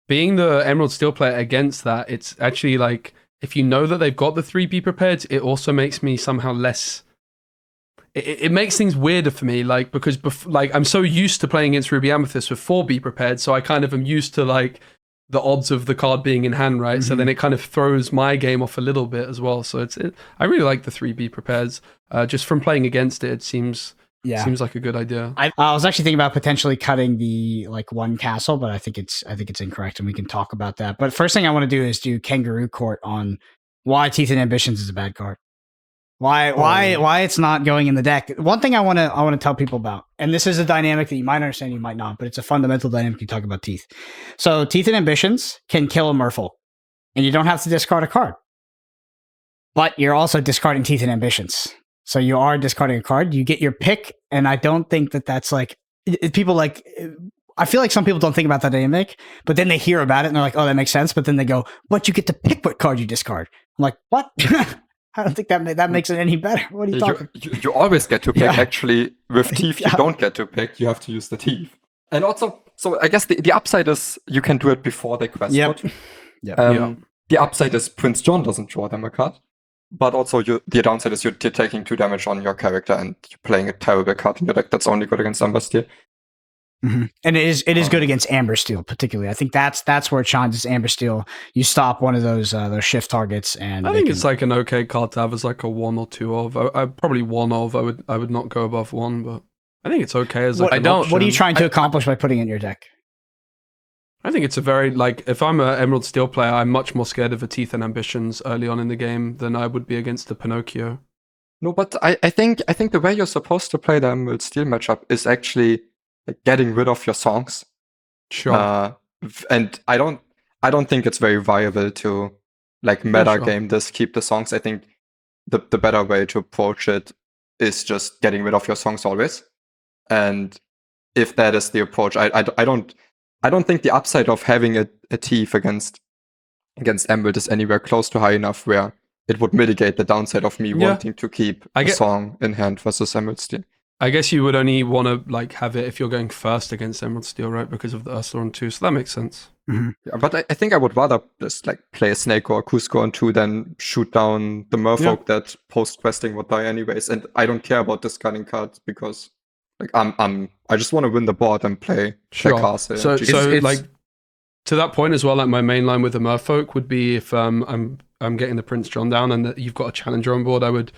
being the Emerald Steel player against that, it's actually like, if you know that they've got the 3 Be Prepareds, it also makes me somehow less... It makes things weirder for me, like, because I'm so used to playing against Ruby Amethyst with 4 Be Prepared, so I kind of am used to like the odds of the card being in hand, right? So then it kind of throws my game off a little bit as well. So I really like the 3 Be Prepares. Just from playing against it seems like a good idea. I was actually thinking about potentially cutting the like 1 castle, but I think it's incorrect, and we can talk about that. But first thing I want to do is do Kangaroo Court on why Teeth and Ambitions is a bad card. Why it's not going in the deck. One thing I want to tell people about, and this is a dynamic that you might understand, you might not, but it's a fundamental dynamic you talk about Teeth. So Teeth and Ambitions can kill a Merfolk, and you don't have to discard a card. But you're also discarding Teeth and Ambitions. So you are discarding a card, you get your pick, and I don't think that's like... people like... I feel like some people don't think about that dynamic, but then they hear about it, and they're like, oh, that makes sense, but then they go, but you get to pick what card you discard. I'm like, what? I don't think that makes it any better. What are you talking? You always get to pick. Actually, with Teeth, you don't get to pick. You have to use the Teeth. And also, so I guess the upside is you can do it before they quest out. The upside is Prince John doesn't draw them a card. But also, the downside is you're taking 2 damage on your character and you're playing a terrible card in your deck that's only good against Amber Steel. Mm-hmm. And it is good against Amber Steel, particularly. I think that's where it shines. Is Amber Steel. You stop one of those shift targets, and I think it's like an okay card to have as like a 1 or 2 of. I probably 1 of. I would not go above 1, but I think it's okay as like an option. What are you trying to accomplish by putting it in your deck? I think it's a very like if I'm an Emerald Steel player, I'm much more scared of a Teeth and Ambitions early on in the game than I would be against a Pinocchio. No, but I think the way you're supposed to play the Emerald Steel matchup is actually like getting rid of your songs. Sure. And I don't think it's very viable to like meta game this, keep the songs. I think the better way to approach it is just getting rid of your songs always. And if that is the approach, I don't think the upside of having a Teeth against Emerald is anywhere close to high enough where it would mitigate the downside of me Yeah. wanting to keep a song in hand versus Emerald Steel. I guess you would only want to like have it if you're going first against Emerald Steel, right? Because of the Ursula on 2, so that makes sense. Mm-hmm. Yeah, but I think I would rather just like play a Snake or a Cusco on 2 than shoot down the Merfolk that post-questing would die anyways. And I don't care about discarding cards because like I just want to win the board and play castle. So like to that point as well, like my main line with the Merfolk would be if I'm getting the Prince John down and you've got a challenger on board, I would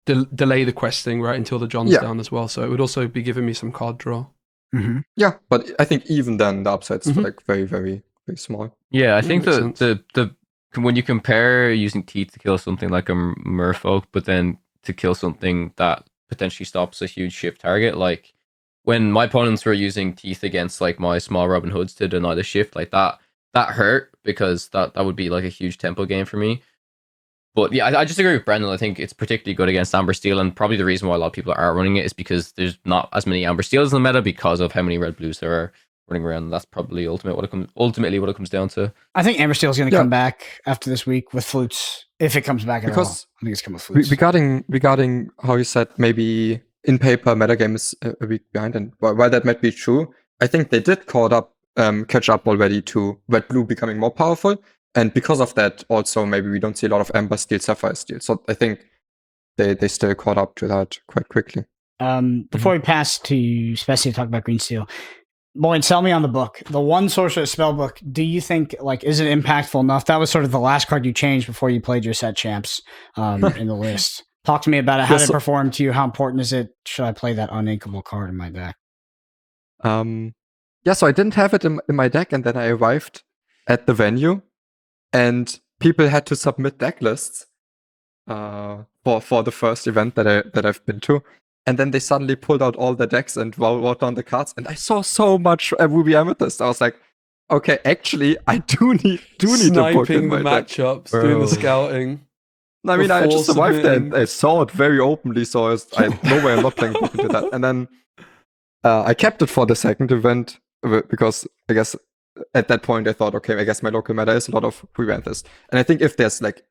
delay the questing right until the John's down as well. So it would also be giving me some card draw. Mm-hmm. Yeah, but I think even then the upside's like very, very, very small. Yeah, I think the when you compare using teeth to kill something like a Merfolk, but then to kill something that potentially stops a huge shift target, like when my opponents were using teeth against like my small Robin Hoods to deny the shift, like that hurt because that would be like a huge tempo game for me. But yeah, I just agree with Brendan. I think it's particularly good against Amber Steel, and probably the reason why a lot of people are running it is because there's not as many Amber Steels in the meta because of how many red blues there are running around. That's probably ultimately what it comes down to. I think Amber Steel is going to come back after this week with flutes, if it comes back at all. I think it's coming with flutes. Regarding how you said maybe in paper metagame is a week behind, and while that might be true, I think they did catch up already to red blue becoming more powerful. And because of that, also, maybe we don't see a lot of Amber Steel, Sapphire Steel. So I think they still caught up to that quite quickly. Before we pass to Speci to talk about Green Steel, Boyd, sell me on the book. The one Sorcerer spell book, do you think, like, is it impactful enough? That was sort of the last card you changed before you played your set champs in the list. Talk to me about it. How did it perform to you? How important is it? Should I play that uninkable card in my deck? So I didn't have it in my deck, and then I arrived at the venue. And people had to submit deck lists for the first event that I've been to, and then they suddenly pulled out all the decks and wrote down the cards. And I saw so much Ruby Amethyst. I was like, okay, actually, I do need a book in my matchups, doing the scouting. I mean, I just arrived there and I saw it very openly, so I no way I'm not playing book into that. And then I kept it for the second event because I guess. At that point, I thought, okay, I guess my local meta is a lot of Ruby Amethyst. And I think if there's like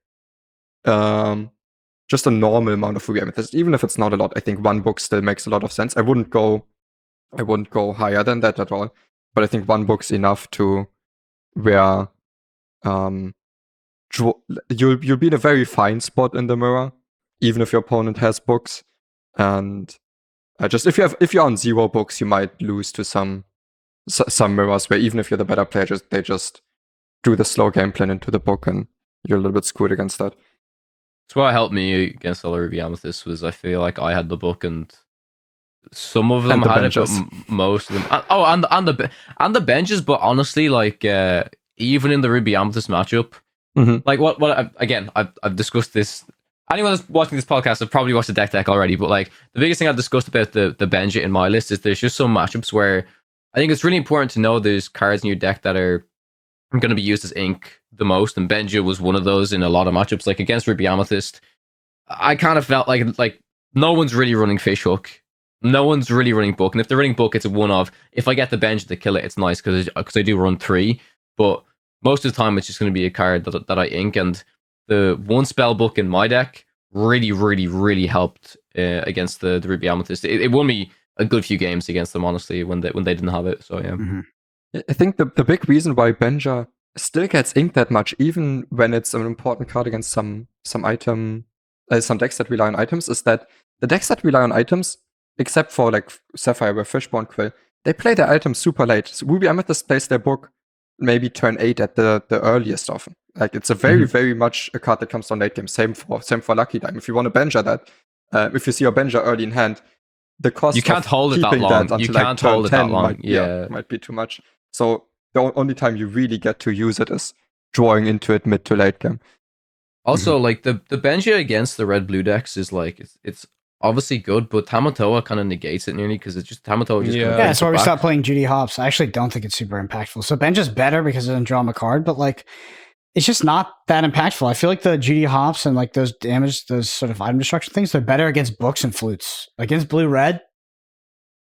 just a normal amount of Ruby Amethyst, even if it's not a lot, I think one book still makes a lot of sense. I wouldn't go higher than that at all. But I think one book's enough to where you'll be in a very fine spot in the mirror, even if your opponent has books. And just if you're on 0 books, you might lose to some mirrors where even if you're the better player, they just do the slow game plan into the book and you're a little bit screwed against that. So what helped me against all the Ruby Amethyst was I feel like I had the book and some of them had Benjas. It, but most of them. And the benches, but honestly, like even in the Ruby Amethyst matchup, like what again, I've discussed this. Anyone that's watching this podcast have probably watched the deck already, but like the biggest thing I've discussed about the Benja in my list is there's just some matchups where I think it's really important to know there's cards in your deck that are going to be used as ink the most, and Benja was one of those in a lot of matchups. Like against Ruby Amethyst, I kind of felt like no one's really running Fishhook, no one's really running book, and if they're running book, it's a one of. If I get the Benja to kill it, it's nice because I do run 3, but most of the time it's just going to be a card that I ink, and the one spell book in my deck really, really, really helped against the Ruby Amethyst. It won me a good few games against them, honestly, when they didn't have it. So yeah. I think the big reason why Benja still gets inked that much, even when it's an important card against some item, some decks that rely on items, is that the decks that rely on items, except for like Sapphire or Fishborn Quill, they play their items super late. So Ruby Amethyst plays their book maybe turn 8 at the earliest often. Like it's a very, very much a card that comes on late game. Same for Lucky Dime. If you want to Benja that, if you see your Benja early in hand, the cost you can't hold it that long. You can't hold it that long. Might be too much. So the only time you really get to use it is drawing into it mid to late game. Also, like the Benja against the red blue decks is like it's obviously good, but Tamatoa kind of negates it nearly because it's just Tamatoa. That's why we stopped playing Judy Hopps. I actually don't think it's super impactful. So Benja's better because it doesn't draw him a card, but like it's just not that impactful. I feel like the Judy Hopps and like those damage, those sort of item destruction things, they're better against books and flutes. Against blue red,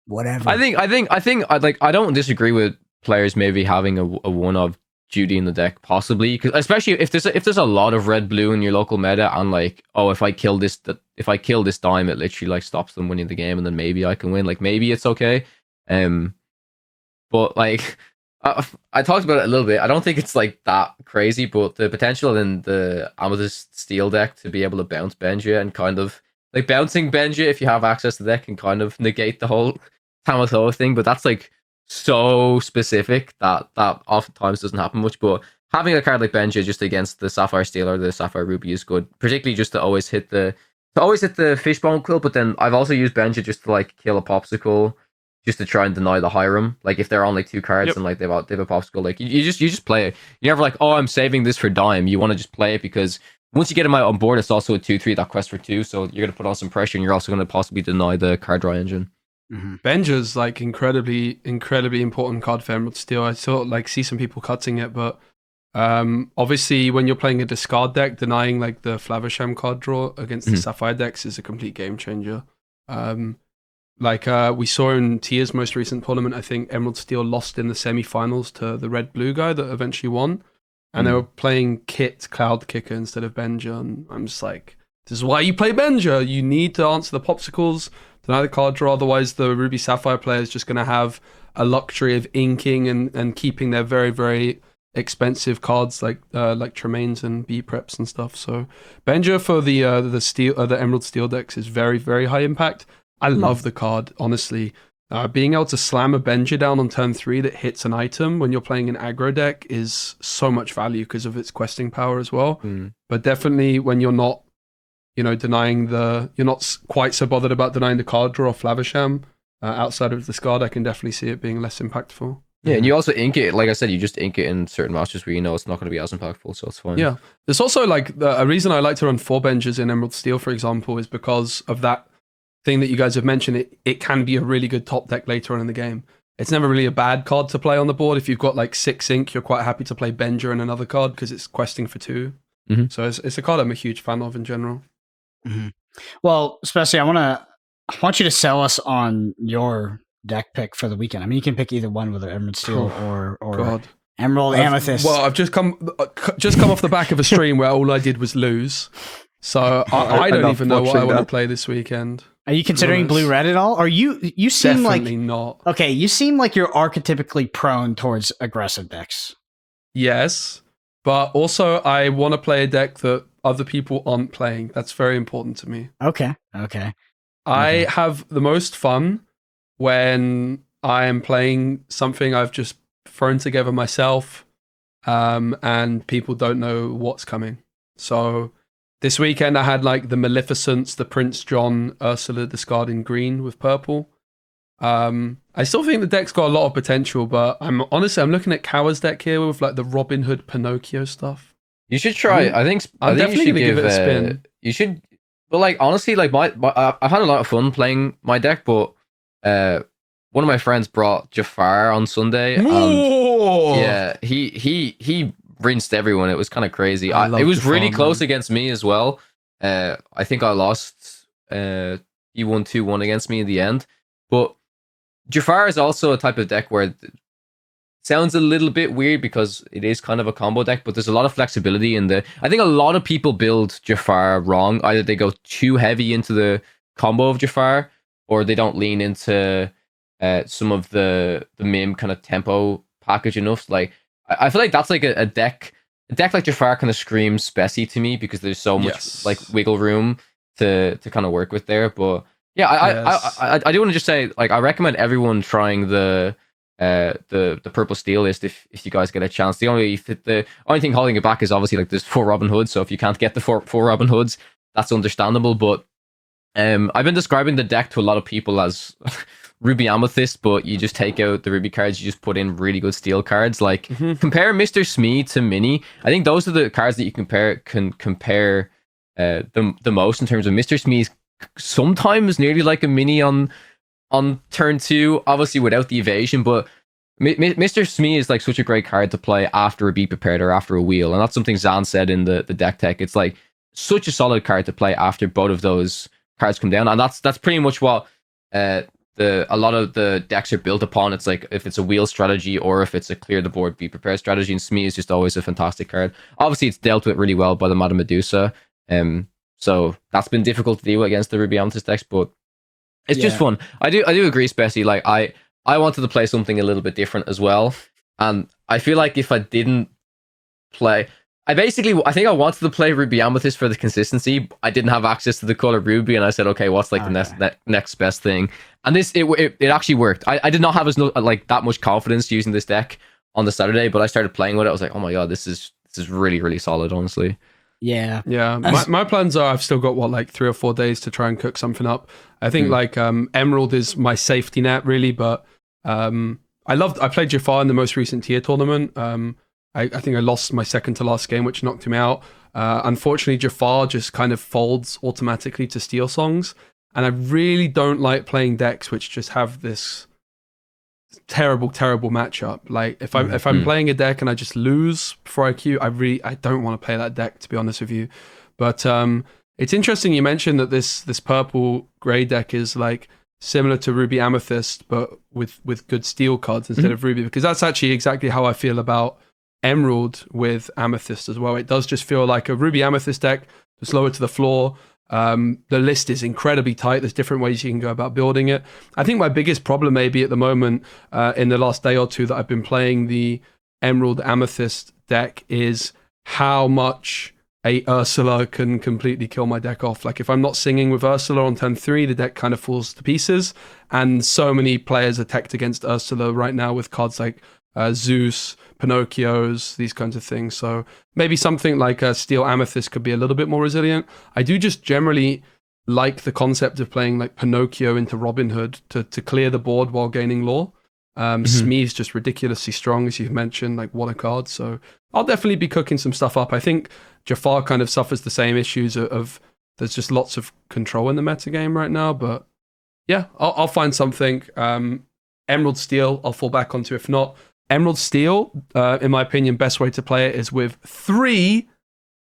whatever. I think I don't disagree with players maybe having a one of duty in the deck, possibly, 'cause especially if there's a lot of red blue in your local meta, and like, oh, if I kill this dime, it literally like stops them winning the game, and then maybe I can win. Like maybe it's okay. But like I talked about it a little bit. I don't think it's like that crazy, but the potential in the Amethyst Steel deck to be able to bounce Benja, and kind of like bouncing Benja if you have access to the deck can kind of negate the whole Tamathoa thing. But that's like so specific that oftentimes doesn't happen much. But having a card like Benja just against the Sapphire Steel or the Sapphire Ruby is good, particularly just to always hit the Fishbone Quill. But then I've also used Benja just to like kill a Popsicle, just to try and deny the Hiram. Like if they're on like 2 cards and like they have a Popsicle, like you just play it. You're never like, oh, I'm saving this for dime. You want to just play it because once you get him out on board, it's also a 2/3 that quest for 2. So you're gonna put on some pressure, and you're also gonna possibly deny the card draw engine. Mm-hmm. Benja's like incredibly important card for Emerald Steel. I sort of like see some people cutting it, but obviously when you're playing a discard deck, denying like the Flaversham card draw against the Sapphire decks is a complete game changer. Like we saw in Tia's most recent tournament, I think Emerald Steel lost in the semi-finals to the red blue guy that eventually won, and they were playing Kit Cloud Kicker instead of Benja, and I'm just like, this is why you play Benja. You need to answer the Popsicles, deny the card draw, otherwise the Ruby Sapphire player is just going to have a luxury of inking and keeping their very, very expensive cards like Tremaines and B preps and stuff. So Benja for the Emerald Steel decks is very, very high impact. I love the card, honestly. Being able to slam a Benja down on turn 3 that hits an item when you're playing an aggro deck is so much value because of its questing power as well. But definitely when you're not, you're not quite so bothered about denying the card draw or Flaversham outside of discard, I can definitely see it being less impactful. Yeah, and you also ink it, like I said, you just ink it in certain matches where you know it's not going to be as impactful, so it's fine. Yeah. There's also like a reason I like to run 4 Benjas in Emerald Steel, for example, is because of that thing that you guys have mentioned. It can be a really good top deck later on in the game. It's never really a bad card to play on the board. If you've got like 6 ink, you're quite happy to play Benja and another card because it's questing for 2. So it's a card I'm a huge fan of in general. Well, Speci, I want you to sell us on your deck pick for the weekend. I mean, you can pick either one, whether Emerald Steel or Emerald Amethyst. Well, I've just come off the back of a stream where all I did was lose. So I don't even know what I want to play this weekend. Are you considering blue red at all? Or you seem definitely not. Okay, you seem like you're archetypically prone towards aggressive decks. Yes, but also I want to play a deck that other people aren't playing. That's very important to me. Okay. I have the most fun when I am playing something I've just thrown together myself, and people don't know what's coming. So this weekend I had like the Maleficence, the Prince John, Ursula discarding green with purple. I still think the deck's got a lot of potential, but I'm looking at Cower's deck here with like the Robin Hood Pinocchio stuff. You should try. I think definitely you should give it a spin. You should, but like honestly, like I've had a lot of fun playing my deck, but one of my friends brought Jafar on Sunday, and yeah, he rinsed everyone. It was kind of crazy. It was Jafar, really close against me as well. I think I lost. He won 2-1 against me in the end, but Jafar is also a type of deck where it sounds a little bit weird because it is kind of a combo deck, but there's a lot of flexibility in I think a lot of people build Jafar wrong. Either they go too heavy into the combo of Jafar, or they don't lean into some of the meme kind of tempo package enough. Like I feel like that's like a deck like Jafar kind of screams Speci to me because there's so much like wiggle room to kind of work with there. But yeah, I do want to just say, like, I recommend everyone trying the purple steel list if you guys get a chance. The only thing holding it back is obviously like there's 4 Robin Hoods, so if you can't get the four Robin Hoods, that's understandable. But I've been describing the deck to a lot of people as Ruby Amethyst, but you just take out the Ruby cards, you just put in really good steel cards. Like compare Mr. Smee to Mini. I think those are the cards that you can compare the most in terms of Mr. Smee's sometimes nearly like a Mini on turn 2, obviously without the evasion, but Mr. Smee is like such a great card to play after a Be Prepared or after a wheel, and that's something Zan said in the deck tech. It's like such a solid card to play after both of those cards come down, and that's pretty much what a lot of the decks are built upon. It's like if it's a wheel strategy or if it's a clear the board, be prepared strategy. And Smee is just always a fantastic card. Obviously, it's dealt with really well by the Madame Medusa. So that's been difficult to deal with against the Ruby Amethyst decks, but it's just fun. I do agree, Speci. Like I wanted to play something a little bit different as well, and I feel like if I didn't play, I think I wanted to play Ruby Amethyst for the consistency. I didn't have access to the color Ruby, and I said, okay, what's like the next best thing? And this it actually worked. I did not have that much confidence using this deck on the Saturday, but I started playing with it. I was like, oh my god, this is really, really solid, honestly. Yeah. My plans are I've still got 3 or 4 days to try and cook something up. I think Emerald is my safety net really, but I played Jafar in the most recent tier tournament. I think I lost my second to last game, which knocked him out. Unfortunately, Jafar just kind of folds automatically to Steel Songs, and I really don't like playing decks which just have this terrible matchup. Like if I'm playing a deck and I just lose before I queue, I don't want to play that deck, to be honest with you. But it's interesting you mentioned that this purple gray deck is like similar to Ruby Amethyst, but with good steel cards instead of Ruby, because that's actually exactly how I feel about Emerald with Amethyst as well. It does just feel like a Ruby Amethyst deck, just lower to the floor. The list is incredibly tight. There's different ways you can go about building it. I think my biggest problem maybe at the moment in the last day or two that I've been playing the Emerald Amethyst deck is how much a Ursula can completely kill my deck off. Like if I'm not singing with Ursula on turn 3, the deck kind of falls to pieces, and so many players are teched against Ursula right now with cards like Zeus, Pinocchios, these kinds of things. So maybe something like a Steel Amethyst could be a little bit more resilient. I do just generally like the concept of playing like Pinocchio into Robin Hood to clear the board while gaining lore. Smee is just ridiculously strong, as you've mentioned, like what a card. So I'll definitely be cooking some stuff up. I think Jafar kind of suffers the same issues of there's just lots of control in the metagame right now. But yeah, I'll find something. Emerald Steel, I'll fall back onto. If not, Emerald Steel, in my opinion, best way to play it is with 3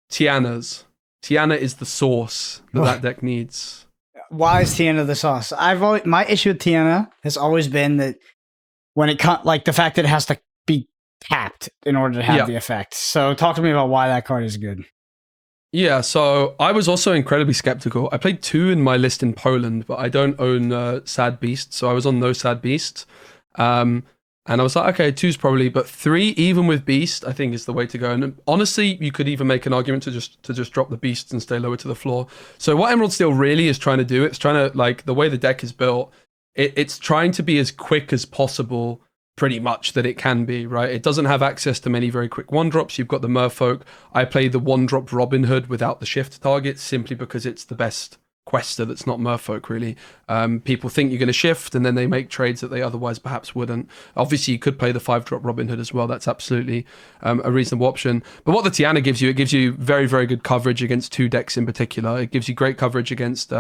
Tianas. Tiana is the sauce that deck needs. Why is Tiana the sauce? My issue with Tiana has always been that when it like the fact that it has to be tapped in order to have the effect. So talk to me about why that card is good. Yeah, so I was also incredibly skeptical. I played 2 in my list in Poland, but I don't own Sad Beast, so I was on no Sad Beast. And I was like, okay, 2's probably, but 3, even with Beast, I think is the way to go. And honestly, you could even make an argument to just drop the Beasts and stay lower to the floor. So what Emerald Steel really is trying to do, it's trying to, like, the way the deck is built, it's trying to be as quick as possible, pretty much, that it can be, right? It doesn't have access to many very quick 1-drops. You've got the Merfolk. I play the 1-drop Robin Hood without the shift target, simply because it's the best quester that's not Merfolk, really. People think you're going to shift, and then they make trades that they otherwise perhaps wouldn't. Obviously, you could play the 5-drop Robin Hood as well. That's absolutely a reasonable option. But what the Tiana gives you, it gives you very, very good coverage against 2 decks in particular. It gives you great coverage against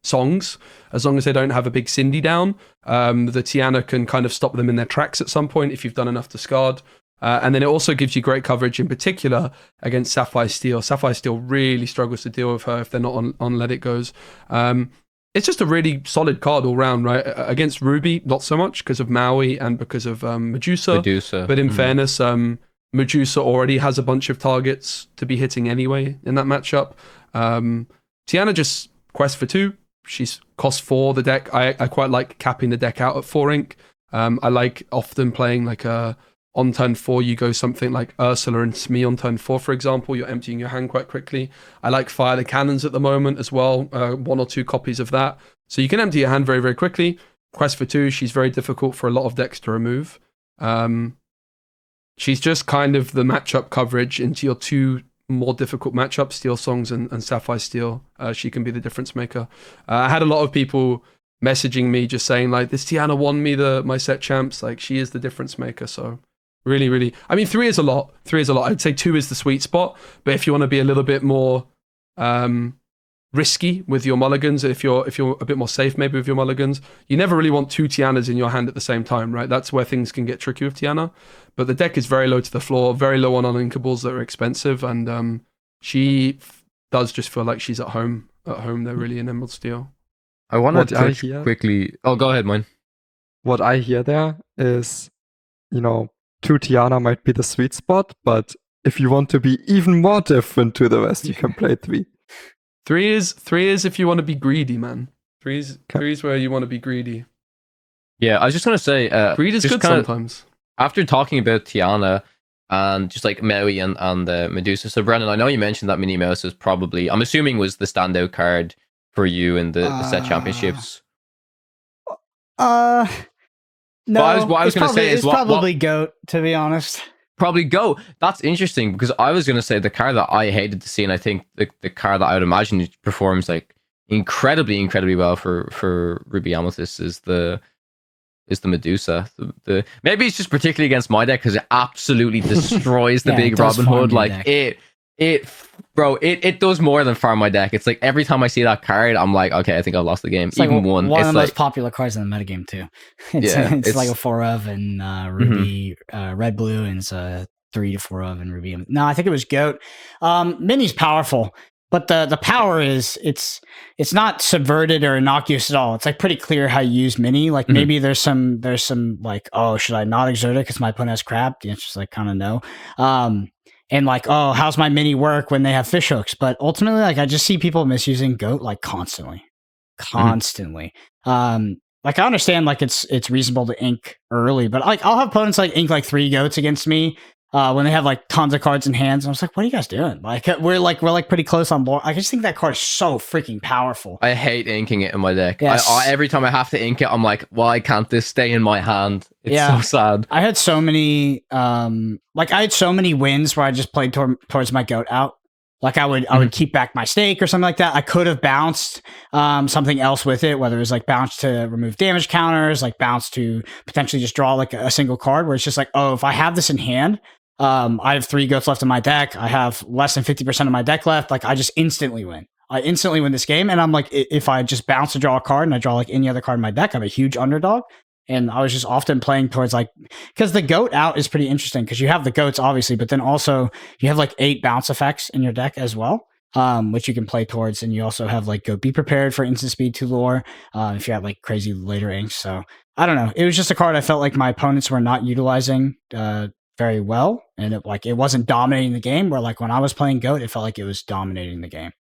Songs, as long as they don't have a big Cindy down. The Tiana can kind of stop them in their tracks at some point if you've done enough discard. And then it also gives you great coverage in particular against Sapphire Steel. Sapphire Steel really struggles to deal with her if they're not on Let It Goes. It's just a really solid card all round, right? Against Ruby, not so much because of Maui and because of Medusa. But in fairness, Medusa already has a bunch of targets to be hitting anyway in that matchup. Tiana just quest for 2. She's cost 4 the deck. I quite like capping the deck out at 4 ink. I like often playing like on turn 4, you go something like Ursula and Smee on turn 4, for example. You're emptying your hand quite quickly. I like Fire the Cannons at the moment as well. 1 or 2 copies of that. So you can empty your hand very, very quickly. Quest for 2, she's very difficult for a lot of decks to remove. She's just kind of the matchup coverage into your 2 more difficult matchups, Steel Songs and Sapphire Steel. She can be the difference maker. I had a lot of people messaging me just saying like, this Tiana won me my set champs. Like, she is the difference maker. So really, really, I mean, 3 is a lot. I'd say 2 is the sweet spot. But if you want to be a little bit more risky with your mulligans, if you're a bit more safe maybe with your mulligans, you never really want 2 Tianas in your hand at the same time, right? That's where things can get tricky with Tiana. But the deck is very low to the floor, very low on uninkables that are expensive, and she does just feel like she's at home there really in Emerald Steel. I want What to I touch hear- quickly. Oh, go ahead, mine. What I hear there is, 2 Tiana might be the sweet spot, but if you want to be even more different to the rest, you can play 3. 3 is if you want to be greedy, man. 3 is where you want to be greedy. Yeah, I was just gonna say, Greed is just good kinda, sometimes. After talking about Tiana and just like Maui and Medusa. So Brennan, I know you mentioned that Minnie Mouse is probably, I'm assuming, was the standout card for you in the set championships. No. What I was going to say is probably GOAT, to be honest. Probably Go. That's interesting because I was going to say the card that I hated to see, and I think the card that I would imagine performs like incredibly well for Ruby Amethyst is the Medusa. The maybe it's just particularly against my deck because it absolutely destroys the big Robin Hood. Like it does more than farm my deck. It's like every time I see that card, I'm like, okay, I think I lost the game. It's like one of the most popular cards in the metagame too. It's like a 4 of and Ruby, red blue, and it's a 3 to 4 of and Ruby. No, I think it was GOAT. Minnie's powerful. But the power is it's not subverted or innocuous at all. It's like pretty clear how you use Minnie. Like maybe there's some like, oh, should I not exert it because my opponent has crap? The answer's like kind of no. And like, oh, how's my Minnie work when they have fish hooks? But ultimately, like I just see people misusing GOAT like constantly. Like I understand like it's reasonable to ink early, but like I'll have opponents like ink like 3 GOATs against me. When they have like tons of cards in hands, I was like, "What are you guys doing?" Like we're pretty close on board. I just think that card is so freaking powerful. I hate inking it in my deck. Yes. Every time I have to ink it, I'm like, "Why can't this stay in my hand?" It's so sad. I had so many, wins where I just played towards my GOAT out. Like I would keep back my stake or something like that. I could have bounced something else with it, whether it was like bounce to remove damage counters, like bounce to potentially just draw like a single card where it's just like, oh, if I have this in hand, I have 3 GOATs left in my deck. I have less than 50% of my deck left. Like I just instantly win. I instantly win this game. And I'm like, if I just bounce to draw a card and I draw like any other card in my deck, I'm a huge underdog. And I was just often playing towards like, because the GOAT out is pretty interesting because you have the GOATs obviously, but then also you have like 8 bounce effects in your deck as well, which you can play towards. And you also have like GOAT Be Prepared for instant speed 2 lore if you have like crazy later inks. So I don't know. It was just a card I felt like my opponents were not utilizing very well. And it wasn't dominating the game where like when I was playing GOAT, it felt like it was dominating the game.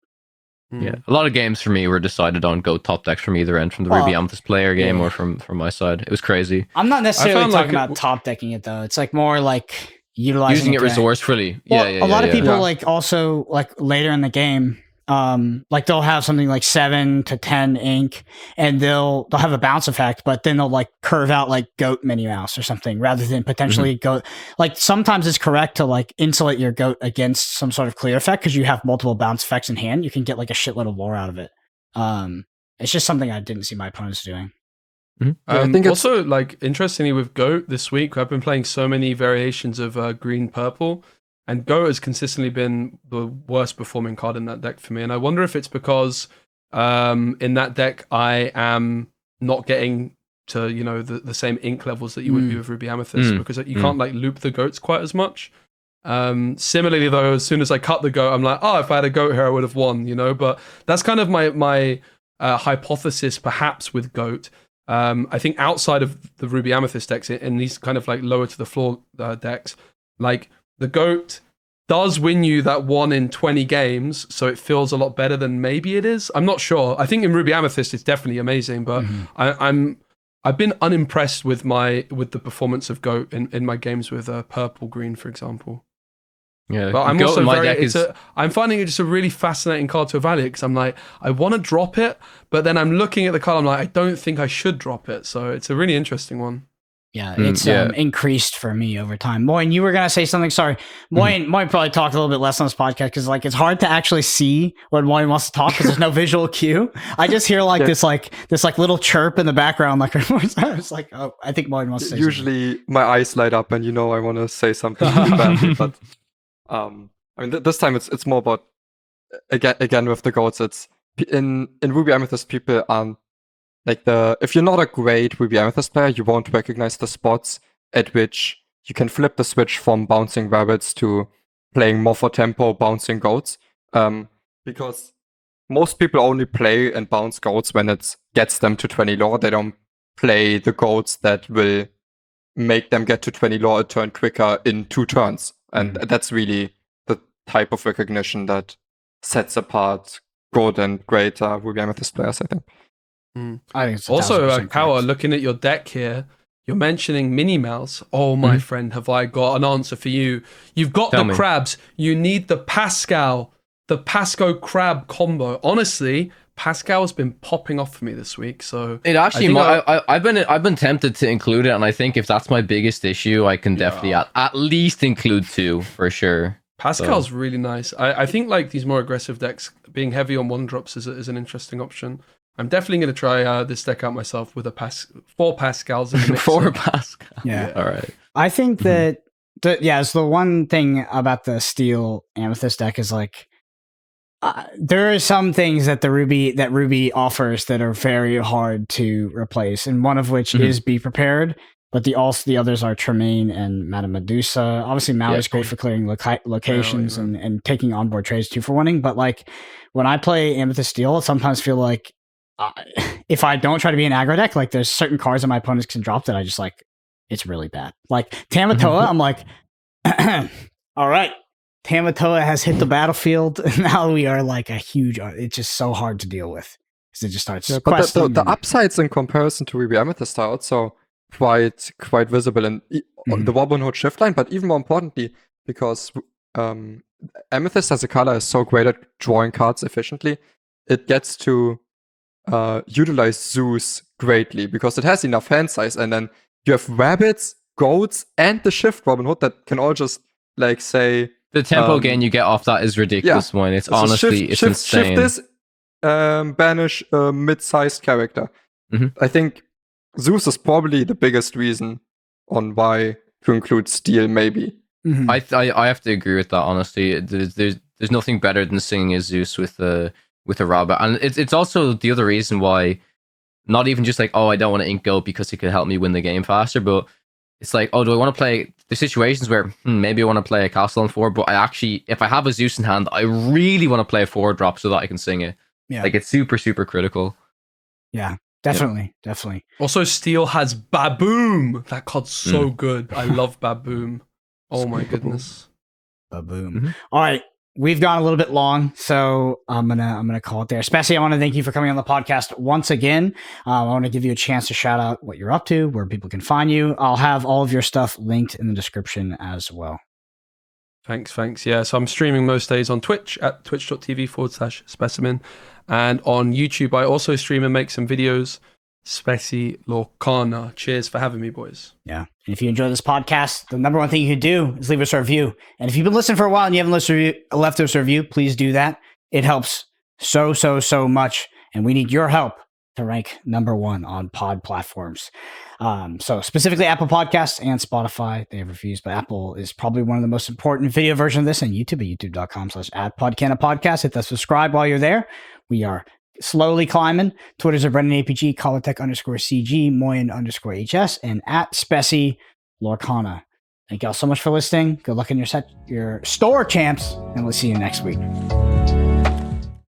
Yeah, a lot of games for me were decided on GOAT top decks from either end, from the Ruby Amethyst player game or from my side. It was crazy. I'm not necessarily talking about top decking it though. It's like more like using it resourcefully. Well, a lot of people like also like later in the game, like they'll have something like 7 to 10 ink and they'll have a bounce effect, but then they'll like curve out like GOAT Minnie Mouse or something rather than potentially GOAT. Like sometimes it's correct to like insulate your GOAT against some sort of clear effect because you have multiple bounce effects in hand. You can get like a shitload of lore out of it. It's just something I didn't see my opponents doing. I think also like interestingly with GOAT this week, I've been playing so many variations of green purple. And GOAT has consistently been the worst performing card in that deck for me. And I wonder if it's because in that deck I am not getting to, the same ink levels that you would be with Ruby Amethyst because you can't like loop the GOATs quite as much. Similarly though, as soon as I cut the GOAT, I'm like, oh, if I had a GOAT here, I would have won, But that's kind of my hypothesis perhaps with GOAT. I think outside of the Ruby Amethyst decks, in these kind of like lower to the floor decks, like the GOAT does win you that 1 in 20 games, so it feels a lot better than maybe it is. I'm not sure. I think in Ruby Amethyst it's definitely amazing, but I've been unimpressed with the performance of GOAT in my games with purple green, for example. Yeah, but I'm also I'm finding it just a really fascinating card to evaluate because I'm like, I want to drop it, but then I'm looking at the card, I'm like, I don't think I should drop it. So it's a really interesting one. Yeah, it's increased for me over time. Moyne, you were gonna say something. Sorry, Moyne probably talked a little bit less on this podcast because like it's hard to actually see when Moyne wants to talk because there's no visual cue. I just hear like this little chirp in the background. Like it's like, oh, I think Moyne wants to say usually something. My eyes light up and I want to say something badly, but I mean this time it's more about again with the GOATs. It's in Ruby Amethyst people aren't. Like if you're not a great Ruby Amethyst player, you won't recognize the spots at which you can flip the switch from bouncing rabbits to playing more for tempo, bouncing GOATs. Because most people only play and bounce goats when it gets them to 20 lore. They don't play the goats that will make them get to 20 lore a turn quicker in 2 turns. And that's really the type of recognition that sets apart good and great Ruby Amethyst players, I think. I think it's also, 1000% Power, correct. looking at your deck here, you're mentioning Minnie Mouse. Oh, my friend, have I got an answer for you. You've got Tell the me. crabs. You need the Pascal, the Pasco crab combo. Honestly, Pascal's been popping off for me this week. So It actually, I've been tempted to include it, and I think if that's my biggest issue, I can definitely at least include 2 for sure. Pascal's really nice. I think like these more aggressive decks, being heavy on 1-drops is an interesting option. I'm definitely going to try this deck out myself with 4 Pascals in the mix. 4 Pascal. Yeah. All right. I think that it's the one thing about the Steel Amethyst deck is like there are some things that Ruby offers that are very hard to replace, and one of which is Be Prepared. But the others are Tremaine and Madame Medusa. Obviously, Maui is great for clearing locations and taking onboard trades 2-for-1ing. But like when I play Amethyst Steel, I sometimes feel like if I don't try to be an aggro deck, like there's certain cards that my opponents can drop that I just like, it's really bad. Like Tamatoa, I'm like, all right, Tamatoa has hit the battlefield. Now we are like a huge, it's just so hard to deal with. Because it just starts but the upsides in comparison to Ruby Amethyst are also quite visible in the Wobbin Hood shift line, but even more importantly, because Amethyst as a color is so great at drawing cards efficiently, it gets to utilize Zeus greatly because it has enough hand size, and then you have rabbits, goats, and the shift Robin Hood that can all just like say the tempo gain you get off that is ridiculous. One, it's so honestly it's insane. Shift this, banish a mid-sized character. I think Zeus is probably the biggest reason on why to include Steel. Maybe I have to agree with that. Honestly, there's nothing better than singing a Zeus with a rabbit, and it's also the other reason why. Not even just like, oh, I don't want to ink goat because it could help me win the game faster, but it's like, oh, do I want to play the situations where maybe I want to play a castle on 4, but I actually, if I have a Zeus in hand, I really want to play a 4-drop so that I can sing it. Yeah. Like it's super, super critical. Yeah, definitely. Also, Steel has Baboom. That card's so good. I love Baboom. Oh my goodness. Baboom. All right. We've gone a little bit long, so I'm gonna call it there. Speci, I want to thank you for coming on the podcast once again. I want to give you a chance to shout out what you're up to, where people can find you. I'll have all of your stuff linked in the description as well. Thanks. Yeah, so I'm streaming most days on Twitch at twitch.tv/specimen, and on YouTube I also stream and make some videos. Speci Lorcana. Cheers for having me, boys. Yeah. And if you enjoy this podcast, the number one thing you can do is leave us a review. And if you've been listening for a while and you haven't left us a review, please do that. It helps so much. And we need your help to rank number 1 on pod platforms. So specifically Apple Podcasts and Spotify, they have reviews, but Apple is probably one of the most important video version of this, and YouTube at youtube.com/@Podcana podcast. Hit the subscribe while you're there. We are slowly climbing. Twitter's are Brendan APG, Colitech_CG, Moyen_HS, and at Speci Lorcana. Thank y'all so much for listening. Good luck in your store, champs, and we'll see you next week.